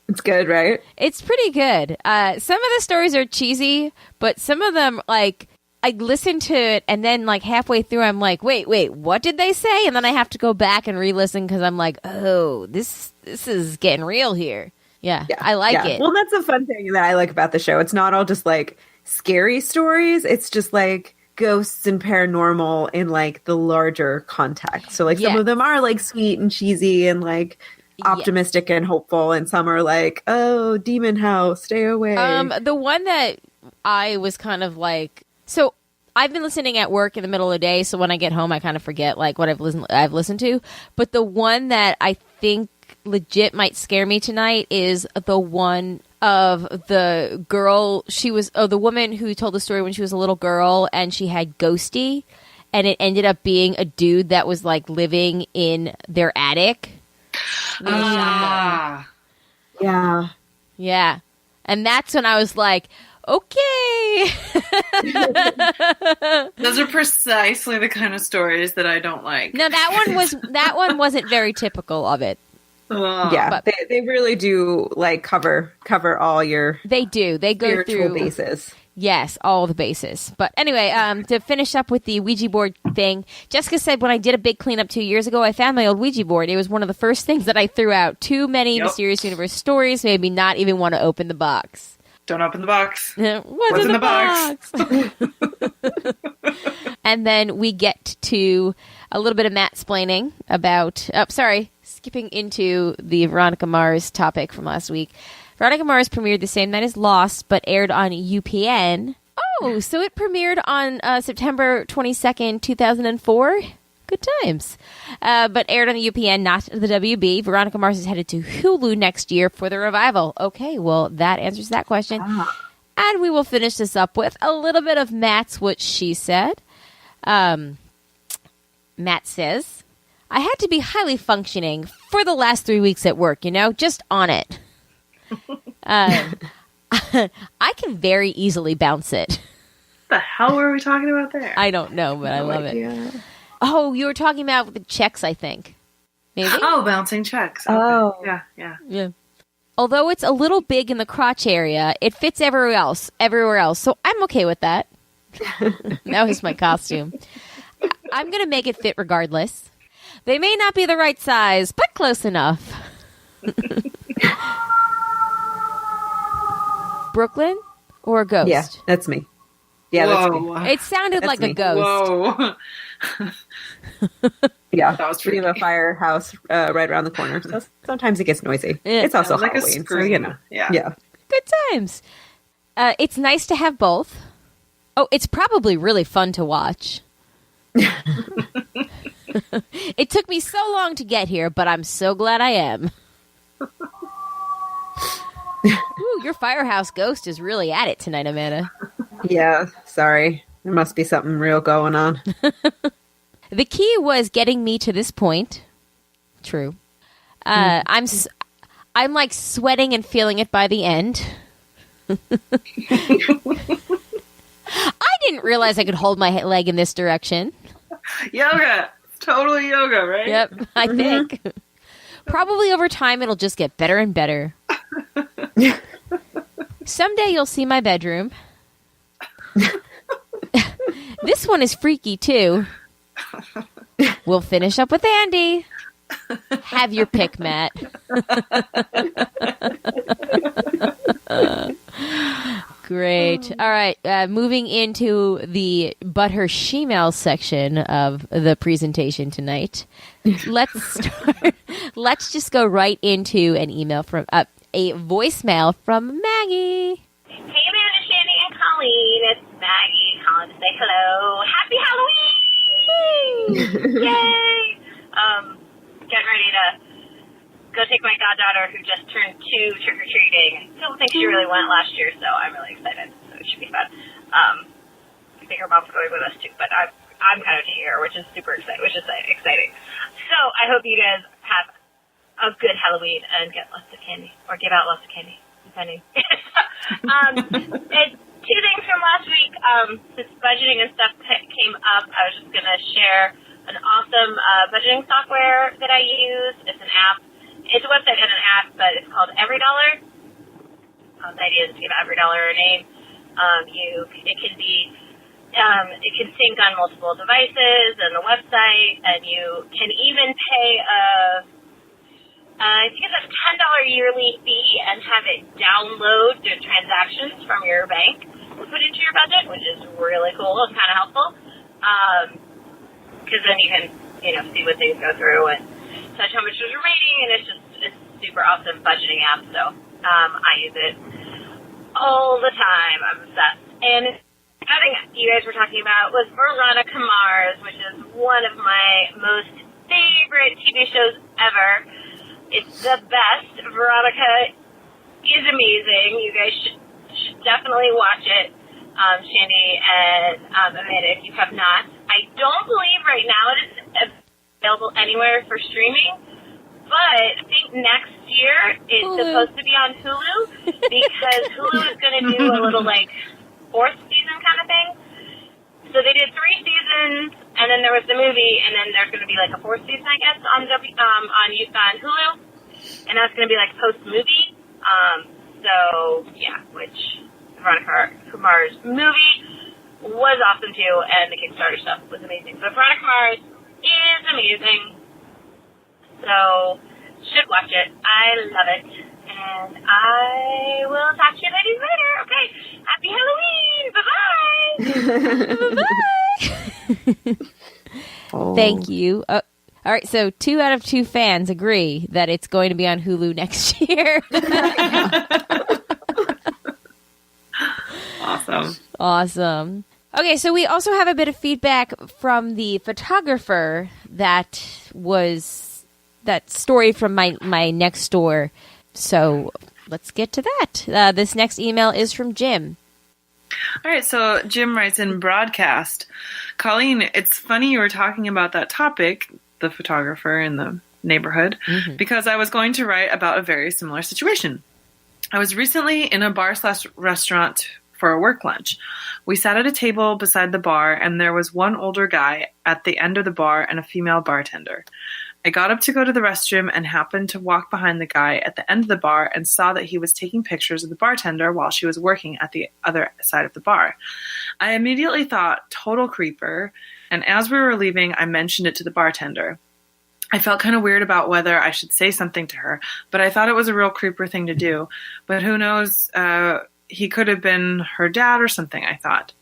It's good, right? It's pretty good. Some of the stories are cheesy, but some of them, like, I listen to it, and then, like, halfway through, I'm like, wait, what did they say? And then I have to go back and re-listen because I'm like, oh, this is getting real here. Yeah, I like it. Well, that's a fun thing that I like about the show. It's not all just, like, scary stories. It's just, like, ghosts and paranormal in, like, the larger context. So, like, some of them are, like, sweet and cheesy and, like, optimistic and hopeful, and some are like, oh, demon house, stay away. The one that I was kind of like, so I've been listening at work in the middle of the day, so when I get home, I kind of forget like what I've listened to. But the one that I think legit might scare me tonight is the one of the girl. She was the woman who told the story when she was a little girl, and she had ghosty, and it ended up being a dude that was like living in their attic. Ah. Yeah. And that's when I was like, okay. Those are precisely the kind of stories that I don't like. No, that one wasn't very typical of it. Yeah, but they really do like cover all your they do. They go spiritual through bases. Yes, all the bases. But anyway, to finish up with the Ouija board thing, Jessica said when I did a big cleanup 2 years ago, I found my old Ouija board. It was one of the first things that I threw out. Too many Mysterious Universe stories made me not even want to open the box. Don't open the box. What's in the box? And then we get to a little bit of Matt-splaining about... skipping into the Veronica Mars topic from last week. Veronica Mars premiered the same night as Lost, but aired on UPN. Oh, so it premiered on September 22nd, 2004? Good times. But aired on the UPN, not the WB. Veronica Mars is headed to Hulu next year for the revival. Okay, well, that answers that question. And we will finish this up with a little bit of Matt's What She Said. Matt says, I had to be highly functioning for the last 3 weeks at work, just on it. I can very easily bounce it. What the hell were we talking about there? I don't know, but I love it. Oh, you were talking about the checks, I think. Maybe? Oh, bouncing checks. Okay. Oh. Yeah. Although it's a little big in the crotch area, it fits everywhere else. So I'm okay with that. That was my costume. I'm going to make it fit regardless. They may not be the right size, but close enough. Brooklyn or a ghost? Yeah, that's me. Yeah, that's me. It sounded like me. A ghost. Whoa. Yeah, That was we have a firehouse right around the corner, so sometimes it gets noisy. It's also like Halloween, so Yeah. Good times. It's nice to have both. Oh, it's probably really fun to watch. It took me so long to get here, but I'm so glad I am. Ooh, your firehouse ghost is really at it tonight, Amanda. Yeah, sorry. There must be something real going on. The key was getting me to this point. True. I'm like sweating and feeling it by the end. I didn't realize I could hold my leg in this direction. Yoga. It's totally yoga, right? Yep, I think. Probably over time it'll just get better and better. Someday you'll see my bedroom. This one is freaky too. We'll finish up with Andy. Have your pick, Matt. Great. All right. Moving into the But Her Shemale section of the presentation tonight. Let's just go right into an email from a voicemail from Maggie. Hey, Amanda, Shandy, and Colleen. It's Maggie calling to say hello. Happy Halloween! Yay! Getting ready to go take my goddaughter, who just turned 2, trick-or-treating. I don't think she really went last year, so I'm really excited. So it should be fun. I think her mom's going with us, too, but I'm kind of taking her, which is super exciting, So I hope you guys have a good Halloween and get lots of candy, or give out lots of candy, depending. It's 2 things from last week. Since budgeting and stuff came up, I was just going to share an awesome budgeting software that I use. It's an app. It's a website and an app, but it's called EveryDollar. The idea is to give every dollar a name. It can sync on multiple devices and the website, and you can even pay I think it's a $10 yearly fee and have it download the transactions from your bank to put into your budget, which is really cool and kind of helpful. Because then you can, see what things go through and touch how much is remaining, and it's super awesome budgeting app. So I use it all the time. I'm obsessed. And the other thing you guys were talking about was Veronica Mars, which is one of my most favorite TV shows ever. It's the best. Veronica is amazing. You guys should definitely watch it. Shandy and Amanda, if you have not. I don't believe right now it is available anywhere for streaming, but I think next year it's supposed to be on Hulu because Hulu is going to do a little like fourth season kind of thing. So they did 3 seasons, and then there was the movie, and then there's going to be like a fourth season, I guess, on Hulu, and that's going to be like post movie. So yeah, which Veronica Mars movie was awesome too, and the Kickstarter stuff was amazing. But Veronica Mars is amazing, so should watch it. I love it, and I will talk to you ladies later. Okay, happy Halloween. Bye bye. Oh. Thank you. All right, so 2 out of 2 fans agree that it's going to be on Hulu next year. Awesome. Okay, so we also have a bit of feedback from the photographer that story from my next door. So let's get to that. This next email is from Jim. All right, so Jim writes in broadcast. Colleen, it's funny you were talking about that topic, the photographer in the neighborhood, because I was going to write about a very similar situation. I was recently in a bar/restaurant for a work lunch. We sat at a table beside the bar, and there was one older guy at the end of the bar and a female bartender. I got up to go to the restroom and happened to walk behind the guy at the end of the bar and saw that he was taking pictures of the bartender while she was working at the other side of the bar. I immediately thought, total creeper, and as we were leaving, I mentioned it to the bartender. I felt kind of weird about whether I should say something to her, but I thought it was a real creeper thing to do. But who knows, he could have been her dad or something, I thought.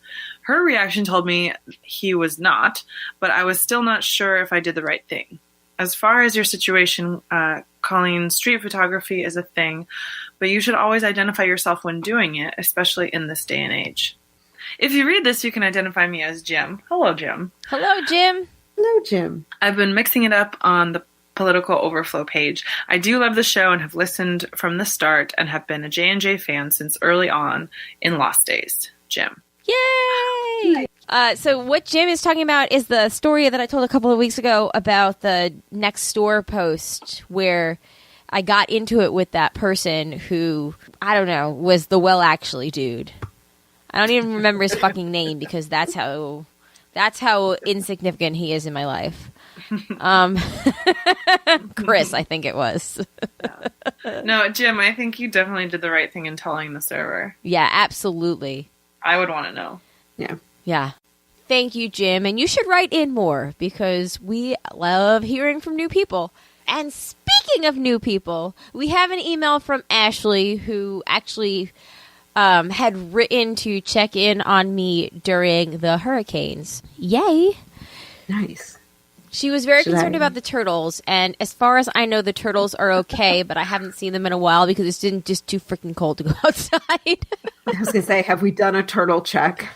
Her reaction told me he was not, but I was still not sure if I did the right thing. As far as your situation, Colleen, street photography is a thing, but you should always identify yourself when doing it, especially in this day and age. If you read this, you can identify me as Jim. Hello, Jim. Hello, Jim. Hello, Jim. I've been mixing it up on the Political Overflow page. I do love the show and have listened from the start and have been a J&J fan since early on in Lost Days. Jim. Yay! So what Jim is talking about is the story that I told a couple of weeks ago about the next door post where I got into it with that person who, I don't know, was the well actually dude. I don't even remember his fucking name because that's how insignificant he is in my life. Chris, I think it was. No, Jim, I think you definitely did the right thing in telling the server. Yeah, absolutely. I would want to know. Yeah. Thank you, Jim. And you should write in more because we love hearing from new people. And speaking of new people, we have an email from Ashley who actually had written to check in on me during the hurricanes. Yay. Nice. She was very concerned about the turtles, and as far as I know, the turtles are okay, but I haven't seen them in a while because it's been just too freaking cold to go outside. I was going to say, have we done a turtle check?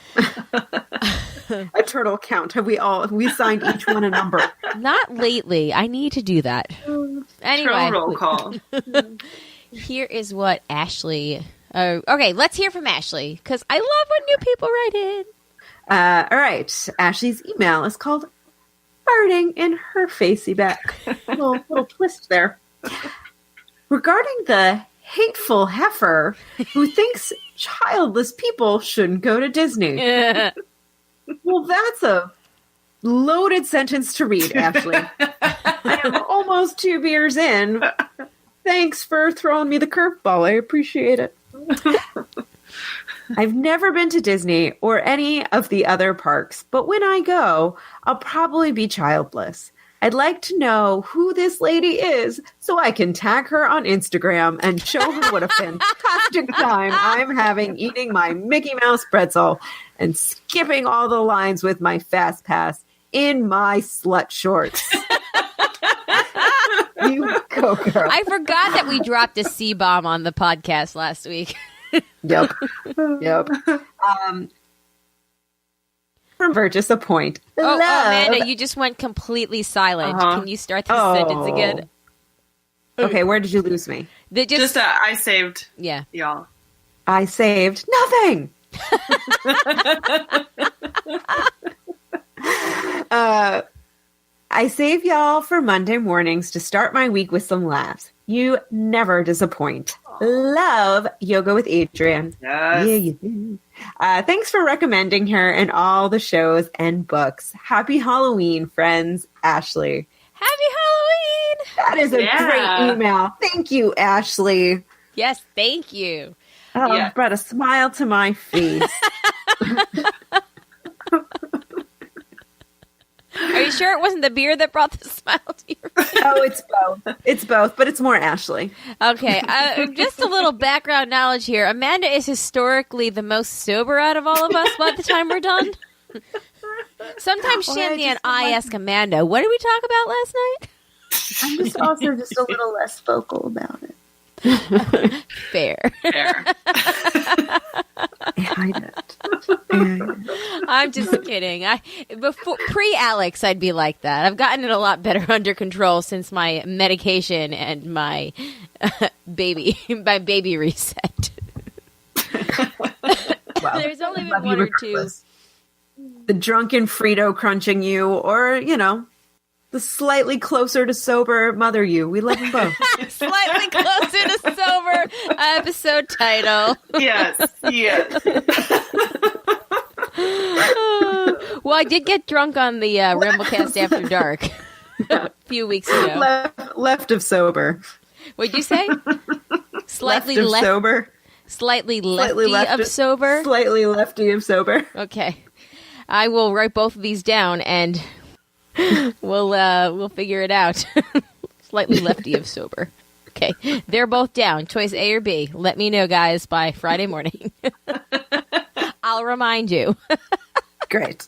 A turtle count? Have we signed each one a number? Not lately. I need to do that. Anyway. Roll call. Here is what Ashley... okay, let's hear from Ashley, because I love when new people write in. All right. Ashley's email is called Farting in Her Facey Back. little twist there. Regarding the hateful heifer who thinks childless people shouldn't go to Disney. Well, that's a loaded sentence to read, Ashley. I am almost 2 beers in. Thanks for throwing me the curveball. I appreciate it. I've never been to Disney or any of the other parks, but when I go, I'll probably be childless. I'd like to know who this lady is so I can tag her on Instagram and show her what a fantastic time I'm having eating my Mickey Mouse pretzel and skipping all the lines with my fast pass in my slut shorts. You Go, girl. I forgot that we dropped a C-bomb on the podcast last week. Yep. From Burgess, a point. Oh, Love. Amanda, you just went completely silent. Uh-huh. Can you start this sentence again? Okay, where did you lose me? Just I saved yeah. y'all. I saved nothing. I save y'all for Monday mornings to start my week with some laughs. You never disappoint. Love Yoga with Adrian. Yes. Yeah, you do. Thanks for recommending her and all the shows and books. Happy Halloween, friends. Ashley. Happy Halloween! That is a great email. Thank you, Ashley. Yes, thank you. Oh, Yeah. brought a smile to my face. Are you sure it wasn't the beer that brought the smile to your face? Oh, it's both. It's both, but it's more Ashley. Okay, just a little background knowledge here. Amanda is historically the most sober out of all of us by the time we're done. Sometimes Shandy and I ask Amanda, what did we talk about last night? I'm just also just a little less vocal about it. Fair. I did. I'm just kidding. Before pre-Alex, I'd be like that. I've gotten it a lot better under control since my medication and my baby reset. Well, There's only been love you one or two. regardless. The drunken Frito crunching you, or, the slightly closer to sober mother you. We love them both. Slightly closer to sober episode title. Yes. Well, I did get drunk on the Ramblecast After Dark a few weeks ago. Left of sober. What'd you say? Slightly left of left, sober. slightly Slightly lefty of sober. Slightly lefty of sober. Okay, I will write both of these down and we'll figure it out. Slightly lefty of sober. Okay, they're both down. Choice A or B. Let me know, guys, by Friday morning. I'll remind you. Great.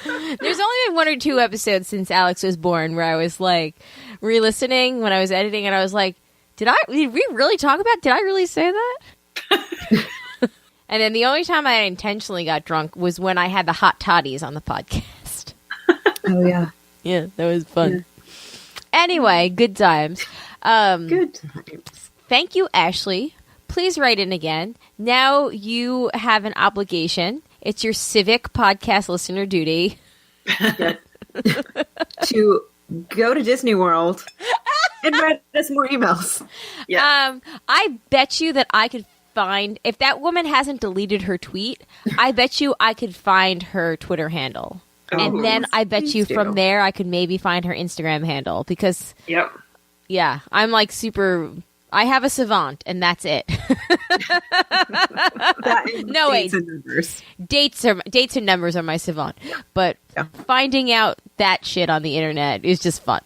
There's only been one or two episodes since Alex was born where I was like re-listening when I was editing, and I was like, did we really talk about? Did I really say that? And then the only time I intentionally got drunk was when I had the hot toddies on the podcast. Oh, yeah. Yeah, that was fun. Yeah. Anyway, good times. Good times. Thank you, Ashley. Please write in again. Now you have an obligation. It's your civic podcast listener duty. To go to Disney World and write us more emails. Yeah. I bet you that I could find, if that woman hasn't deleted her tweet, I bet you I could find her Twitter handle. And then I bet you from there I could maybe find her Instagram handle because, Yep. Yeah, I'm like super. I have a savant, and that's it. No, wait. Dates and numbers are my savant, but finding out that shit on the internet is just fun.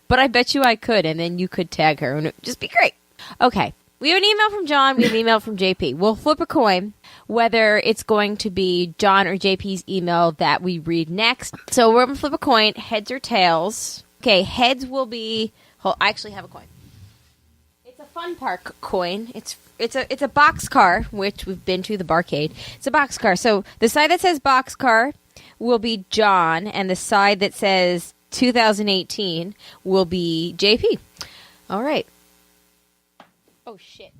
But I bet you I could, and then you could tag her, and it would just be great. Okay, we have an email from John. We have an email from JP. We'll flip a coin whether it's going to be John or JP's email that we read next. So we're going to flip a coin, heads or tails. Okay, heads will be. I actually have a coin. It's a Fun Park coin. It's a boxcar, which we've been to the barcade. It's a boxcar. So the side that says boxcar will be John, and the side that says 2018 will be JP. All right. Oh shit!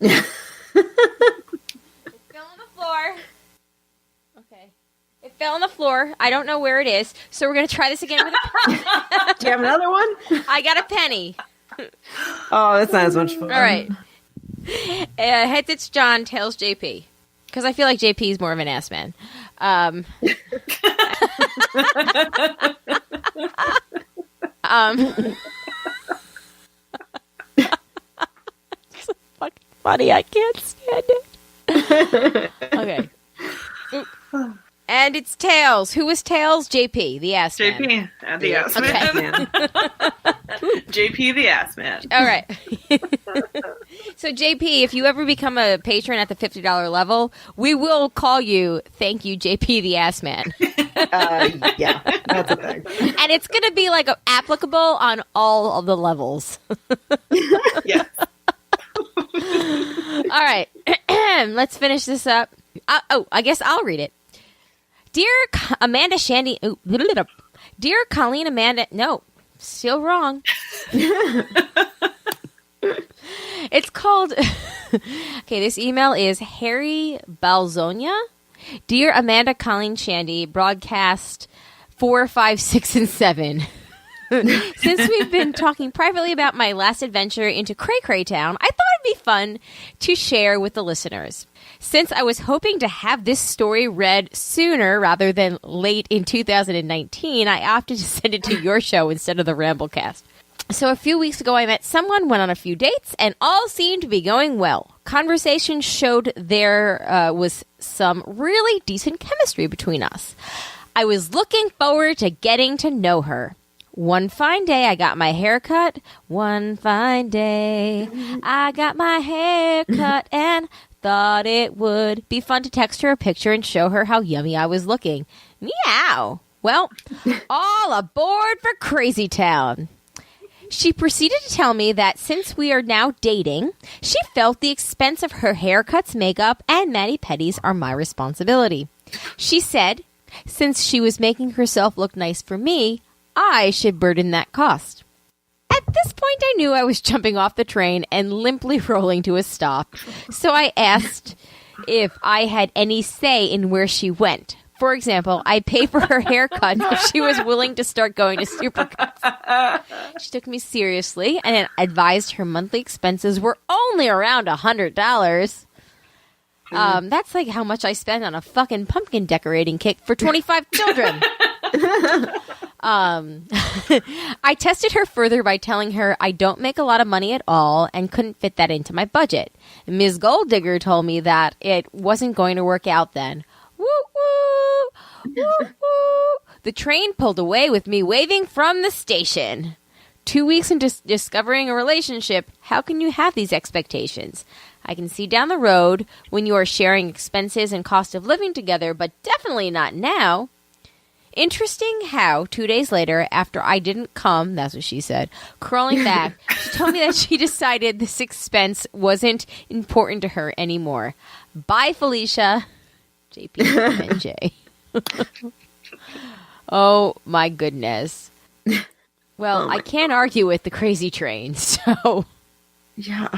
It fell on the floor. Okay. It fell on the floor. I don't know where it is, so we're going to try this again with a penny. Do you have another one? I got a penny. Oh, that's not as much fun. All right. Heads it's John, tails JP. Because I feel like JP is more of an ass man. It's fucking funny. I can't stand it. Okay. And it's tails. Who was tails? JP, the ass man. JP, the ass man. JP, the ass man. All right. So, JP, if you ever become a patron at the $50 level, we will call you, thank you, JP, the ass man. Yeah, that's a thing. And it's going to be like applicable on all of the levels. Yeah. All right. Let's finish this up. I guess I'll read it. Dear Amanda Shandy. Dear Colleen Amanda. No, still wrong. It's called. Okay, this email is Harry Balzonia. Dear Amanda, Colleen, Shandy, broadcast 4, 5, 6, and 7. Since we've been talking privately about my last adventure into Cray Cray Town, I thought it'd be fun to share with the listeners. Since I was hoping to have this story read sooner rather than late in 2019, I opted to send it to your show instead of the Ramblecast. So a few weeks ago, I met someone, went on a few dates, and all seemed to be going well. Conversation showed there was some really decent chemistry between us. I was looking forward to getting to know her. One fine day, I got my hair cut. One fine day, I got my hair cut and thought it would be fun to text her a picture and show her how yummy I was looking. Meow. Well, all aboard for Crazy Town. She proceeded to tell me that since we are now dating, she felt the expense of her haircuts, makeup, and mani-pedis are my responsibility. She said, since she was making herself look nice for me, I should burden that cost. At this point, I knew I was jumping off the train and limply rolling to a stop, so I asked if I had any say in where she went. For example, I'd pay for her haircut if she was willing to start going to Supercuts. She took me seriously and advised her monthly expenses were only around $100. That's like how much I spend on a fucking pumpkin decorating kit for 25 children. I tested her further by telling her I don't make a lot of money at all and couldn't fit that into my budget. Ms. Golddigger told me that it wasn't going to work out then. Woo woo! Woo woo! The train pulled away with me waving from the station. 2 weeks into discovering a relationship, how can you have these expectations? I can see down the road when you are sharing expenses and cost of living together, but definitely not now. Interesting how 2 days later, after I didn't come, that's what she said, crawling back, she told me that she decided this expense wasn't important to her anymore. Bye, Felicia. JP and J. Oh, my goodness. Well, I can't argue with the crazy train, so... Yeah.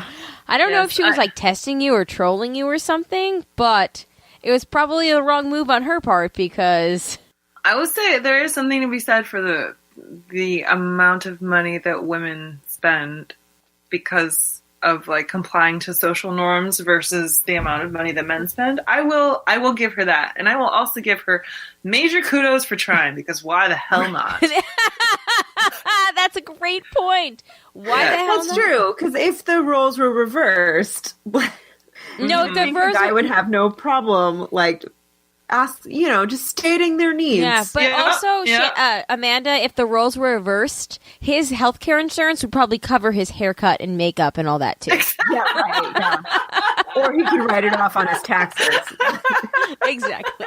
I don't know if she was, like, testing you or trolling you or something, but it was probably the wrong move on her part because... I would say there is something to be said for the amount of money that women spend because of like complying to social norms versus the amount of money that men spend. I will give her that. And I will also give her major kudos for trying because why the hell not? That's a great point. Why the hell That's not? true, because if the roles were reversed, no, if the guy would have no problem, like, just stating their needs. Yeah, but also, Amanda, if the roles were reversed, his healthcare insurance would probably cover his haircut and makeup and all that, too. Yeah, right, yeah. Or he could write it off on his taxes. Exactly.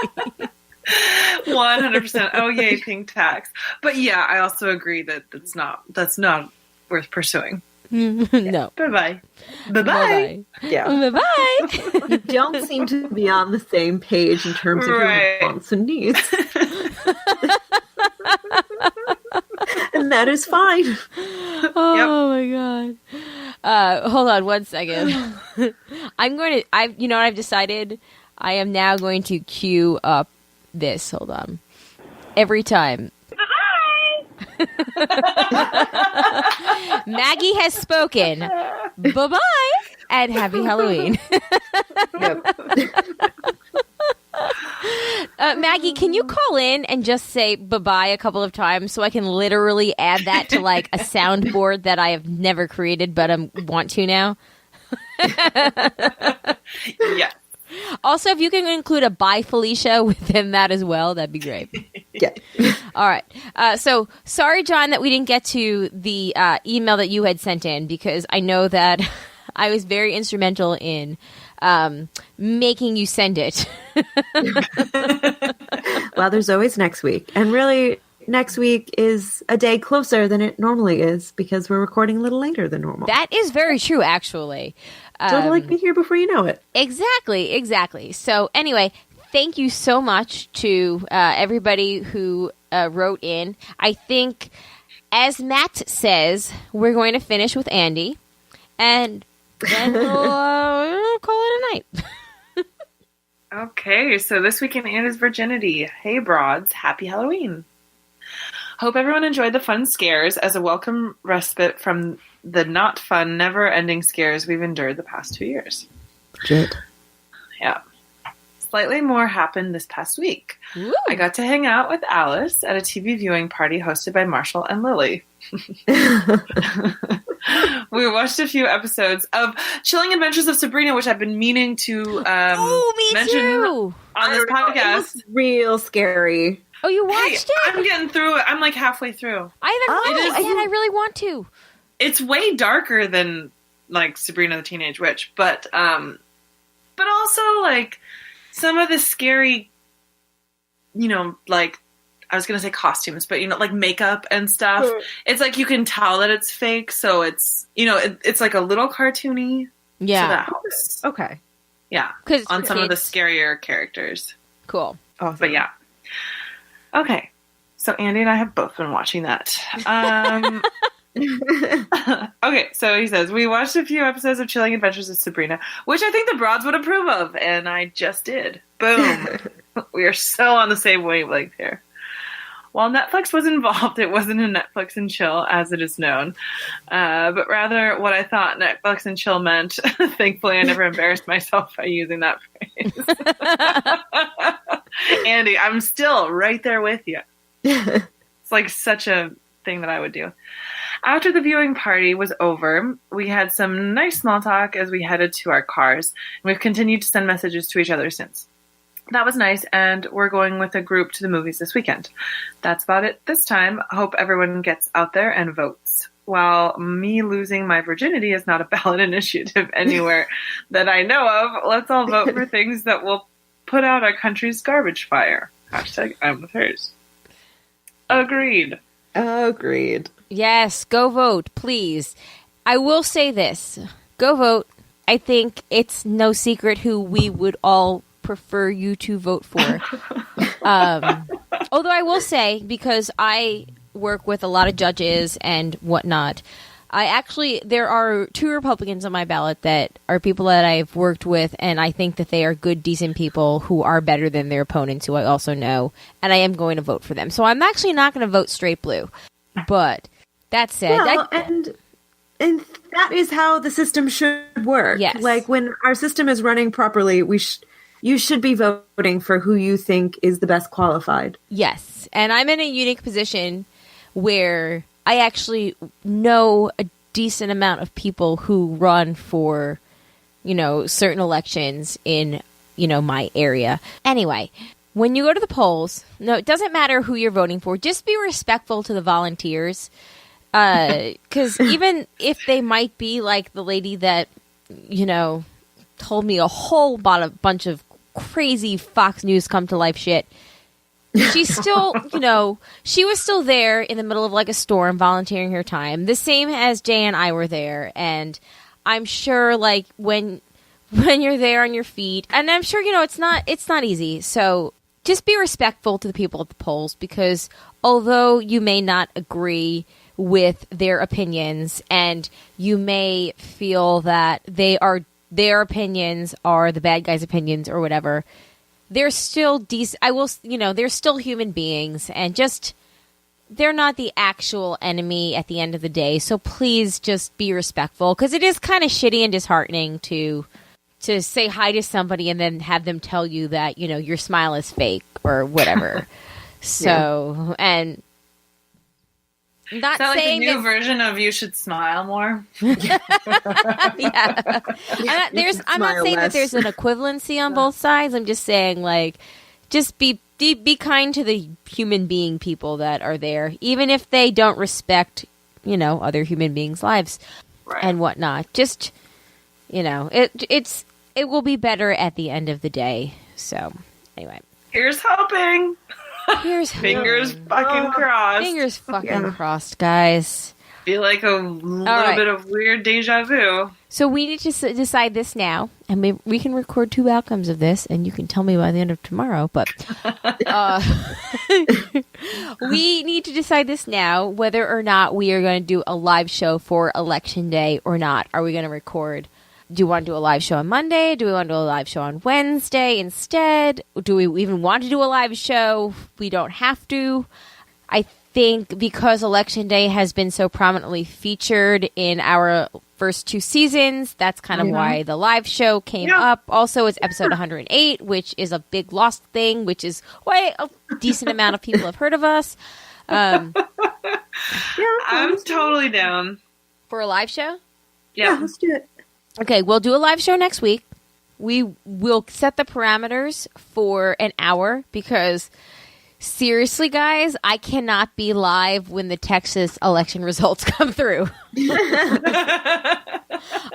100%. Oh, yay, pink tax. But yeah, I also agree that that's not worth pursuing. No. Bye-bye. Bye-bye. Bye-bye. Yeah. Bye-bye. You don't seem to be on the same page in terms of your wants and needs. And that is fine. Oh my god. Hold on 1 second. You know what I've decided? I am now going to queue up this. Hold on. Every time. Maggie has spoken. Bye-bye and happy Halloween. Maggie, can you call in and just say bye-bye a couple of times so I can literally add that to like a soundboard that I have never created but want to now? Yeah. Also, if you can include a bye Felicia within that as well, that'd be great. Yeah. All right. So sorry, John, that we didn't get to the email that you had sent in because I know that I was very instrumental in making you send it. Well, there's always next week. And really, next week is a day closer than it normally is because we're recording a little later than normal. That is very true, actually. So it'll be here before you know it. Exactly. So anyway, thank you so much to everybody who wrote in. I think, as Matt says, we're going to finish with Andy, and then we'll call it a night. Okay, so this week in Anna's virginity. Hey, broads, happy Halloween. Hope everyone enjoyed the fun scares as a welcome respite from the not fun, never-ending scares we've endured the past 2 years. Shit. Yeah. Slightly more happened this past week. Ooh. I got to hang out with Alice at a TV viewing party hosted by Marshall and Lily. We watched a few episodes of Chilling Adventures of Sabrina, which I've been meaning to mention too. on this It podcast. was real scary. Oh, you watched it? I'm getting through it. I'm like halfway through. I haven't it watched is- it, and I really want to. It's way darker than like Sabrina the Teenage Witch, but also like some of the scary, like I was gonna say costumes, but like makeup and stuff. Sure. It's like you can tell that it's fake, so it's it's like a little cartoony to the house. Okay. Yeah, 'Cause on some of the kids. scarier characters. Cool. Awesome. But yeah. Okay. So Andy and I have both been watching that. Okay, so he says, we watched a few episodes of Chilling Adventures of Sabrina, which I think the broads would approve of, and I just did. Boom. We are so on the same wavelength here. While Netflix was involved, it wasn't a Netflix and chill, as it is known, but rather what I thought Netflix and chill meant. Thankfully, I never embarrassed myself by using that phrase. Andy, I'm still right there with you. It's like such a thing that I would do. After the viewing party was over, we had some nice small talk as we headed to our cars, and we've continued to send messages to each other since. That was nice, and we're going with a group to the movies this weekend. That's about it this time. Hope everyone gets out there and votes. While me losing my virginity is not a ballot initiative anywhere that I know of, let's all vote for things that will put out our country's garbage fire. Hashtag I'm with hers. Agreed. Agreed. Yes, go vote, please. I will say this. Go vote. I think it's no secret who we would all prefer you to vote for. Although I will say, because I work with a lot of judges and whatnot, there are 2 Republicans on my ballot that are people that I've worked with, and I think that they are good, decent people who are better than their opponents, who I also know, and I am going to vote for them. So I'm actually not going to vote straight blue. But that said, Well, and that is how the system should work. Yes. Like when our system is running properly, you should be voting for who you think is the best qualified. yes, and I'm in a unique position where I actually know a decent amount of people who run for, certain elections in, my area. Anyway, when you go to the polls, no, it doesn't matter who you're voting for. Just be respectful to the volunteers. Because even if they might be like the lady that, told me a whole bunch of crazy Fox News come to life shit, she's still, she was still there in the middle of like a storm volunteering her time. The same as Jay and I were there. And I'm sure like when you're there on your feet, and I'm sure, it's not easy. So just be respectful to the people at the polls, because although you may not agree with their opinions and you may feel that their opinions are the bad guys' opinions or whatever, they're still decent. They're still human beings, and they're not the actual enemy at the end of the day. So please just be respectful, because it is kind of shitty and disheartening to say hi to somebody and then have them tell you that, your smile is fake or whatever. So, and not Is that saying like a new that, version of you should smile more? yeah. I'm not saying that there's an equivalency on both sides. I'm just saying, like, just be kind to the human being people that are there, even if they don't respect, other human beings' lives and whatnot. Just, it will be better at the end of the day. So, anyway. Here's hoping. Fingers fucking crossed. Fingers fucking crossed, guys. Feel like a little bit of weird deja vu. So we need to decide this now, and we can record 2 outcomes of this, and you can tell me by the end of tomorrow. But we need to decide this now, whether or not we are going to do a live show for Election Day or not. Are we going to record? Do you want to do a live show on Monday? Do we want to do a live show on Wednesday instead? Do we even want to do a live show? We don't have to. I think because Election Day has been so prominently featured in our first 2 seasons, that's kind of why the live show came up. Also, it's episode 108, which is a big lost thing, which is why a decent amount of people have heard of us. I'm totally down. For a live show? Yeah, let's do it. Okay, we'll do a live show next week. We will set the parameters for an hour because... seriously, guys, I cannot be live when the Texas election results come through.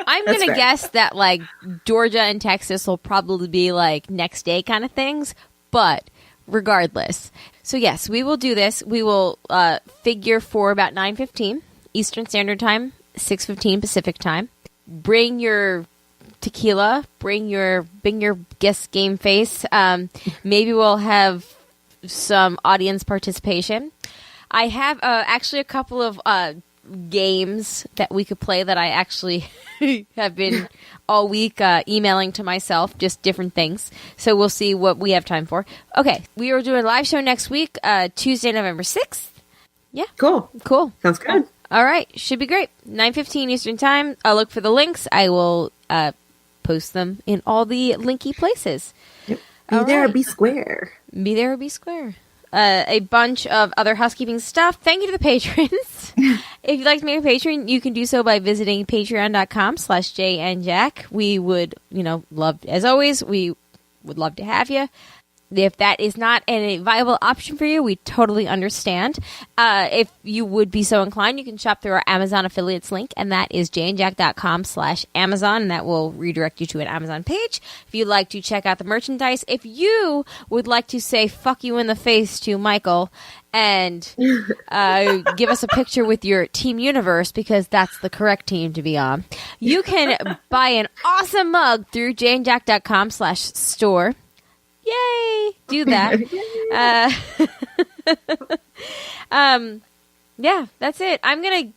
I'm going to guess that, like, Georgia and Texas will probably be, like, next day kind of things. But regardless. So, yes, we will do this. We will figure for about 9:15 Eastern Standard Time, 6:15 Pacific Time. Bring your tequila. Bring your guest game face. Maybe we'll have some audience participation. I have actually a couple of games that we could play that I actually have been all week emailing to myself, just different things. So we'll see what we have time for. Okay, we are doing a live show next week, Tuesday, November 6th. Yeah. Cool. Sounds good. All right. Should be great. 9:15 Eastern Time. I'll look for the links. I will post them in all the linky places. Yep. Be there or be square. Be there or be square. A bunch of other housekeeping stuff. Thank you to the patrons. If you'd like to be a patron, you can do so by visiting patreon.com/JNJack. We would, love, as always, we would love to have you. If that is not a viable option for you, we totally understand. If you would be so inclined, you can shop through our Amazon affiliates link, and that is jnjack.com/Amazon, and that will redirect you to an Amazon page. If you'd like to check out the merchandise, if you would like to say fuck you in the face to Michael and give us a picture with your Team Universe, because that's the correct team to be on, you can buy an awesome mug through jnjack.com/store. Yay! Do that. Yeah, that's it. I'm going to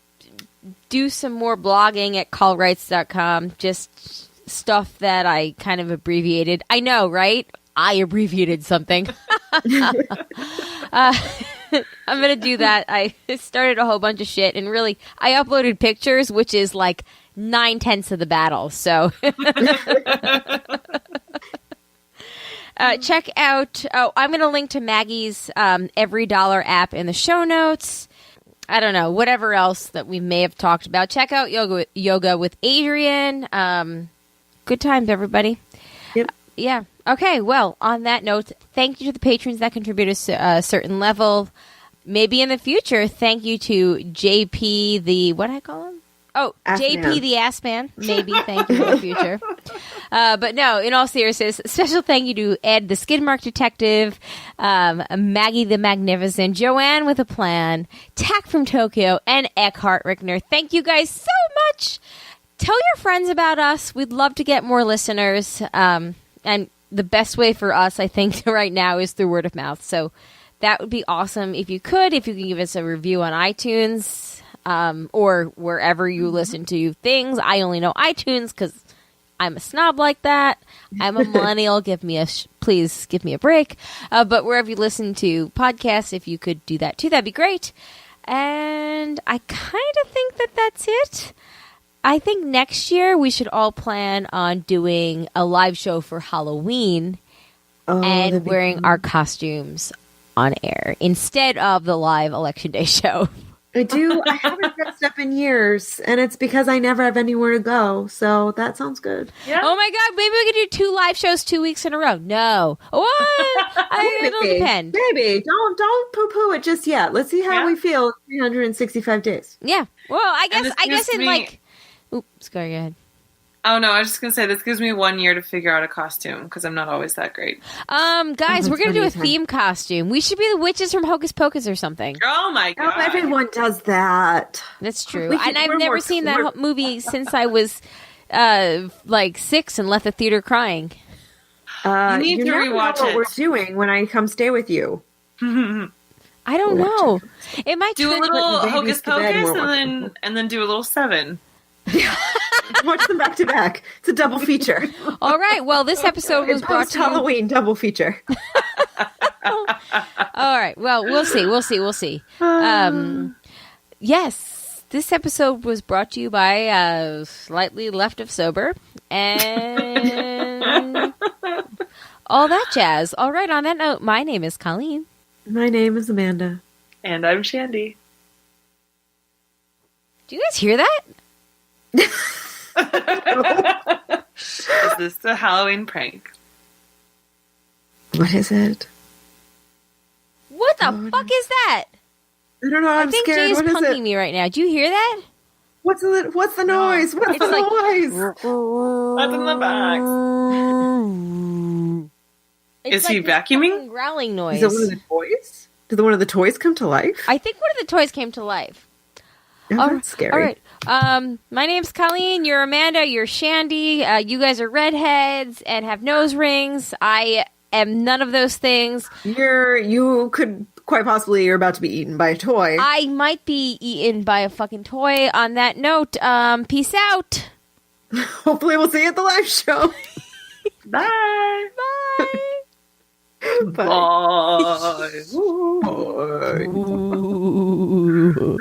do some more blogging at callrights.com. Just stuff that I kind of abbreviated. I know, right? I abbreviated something. I'm going to do that. I started a whole bunch of shit, and really, I uploaded pictures, which is like 9/10 of the battle, so... check out, I'm going to link to Maggie's Every Dollar app in the show notes. I don't know, whatever else that we may have talked about. Check out Yoga with Adrian. Good times, everybody. Yep. Yeah. Okay, well, on that note, thank you to the patrons that contribute a certain level. Maybe in the future, thank you to JP the, what do I call him? Oh, Ass JP man. the Ass Man. Maybe. Thank you in the future. But no, in all seriousness, special thank you to Ed the Skid Mark Detective, Maggie the Magnificent, Joanne with a Plan, Tack from Tokyo, and Eckhart Rickner. Thank you guys so much. Tell your friends about us. We'd love to get more listeners. And the best way for us, I think, right now is through word of mouth. So that would be awesome if you could give us a review on iTunes. Or wherever you listen to things. I only know iTunes because I'm a snob like that. I'm a millennial. Please give me a break. But wherever you listen to podcasts, if you could do that too, that'd be great. And I kind of think that that's it. I think next year we should all plan on doing a live show for Halloween and wearing our costumes on air instead of the live Election Day show. I haven't dressed up in years, and it's because I never have anywhere to go, so that sounds good. Yeah. Oh my god, maybe we could do 2 live shows 2 weeks in a row. No. What? It'll depend. Maybe. Don't poo-poo it just yet. Let's see how we feel 365 days. Yeah. Well, I guess in me- like... Oops, go ahead. Oh no, I was just gonna say this gives me 1 year to figure out a costume because I'm not always that great. Guys, we're gonna do a that's funny. theme costume. We should be the witches from Hocus Pocus or something. Oh my Oh, god! everyone does that. That's true. We can- And I've we're never more- seen that we're- movie since I was like 6 and left the theater crying. You need to never know rewatch what it. we're doing when I come stay with you. I don't Watch know. It might Do a turn- little babies Hocus to bed and Pocus we're and then do a little 7. Watch them back to back. It's a double feature. All right. Well, this episode was It's brought post to you. Halloween double feature. All right. Well, we'll see. Yes, this episode was brought to you by Slightly Left of Sober and all that jazz. All right. On that note, my name is Colleen. My name is Amanda. And I'm Shandy. Do you guys hear that? Is this a Halloween prank? What is it? What the Oh, fuck is that? I don't know. I I'm think scared. Jay's What is punking it? me right now. Do you hear that? What's the noise? What's It's the like- noise? That's in the box. It's Is he like this vacuuming? fucking growling noise. Is it one of the toys? Did one of the toys come to life? I think one of the toys came to life. Oh, that's scary. All right. My name's Colleen. You're Amanda. You're Shandy. You guys are redheads and have nose rings. I am none of those things. You could quite possibly you're about to be eaten by a toy. I might be eaten by a fucking toy. On that note, peace out. Hopefully we'll see you at the live show. Bye. Bye. Bye. Bye. Bye.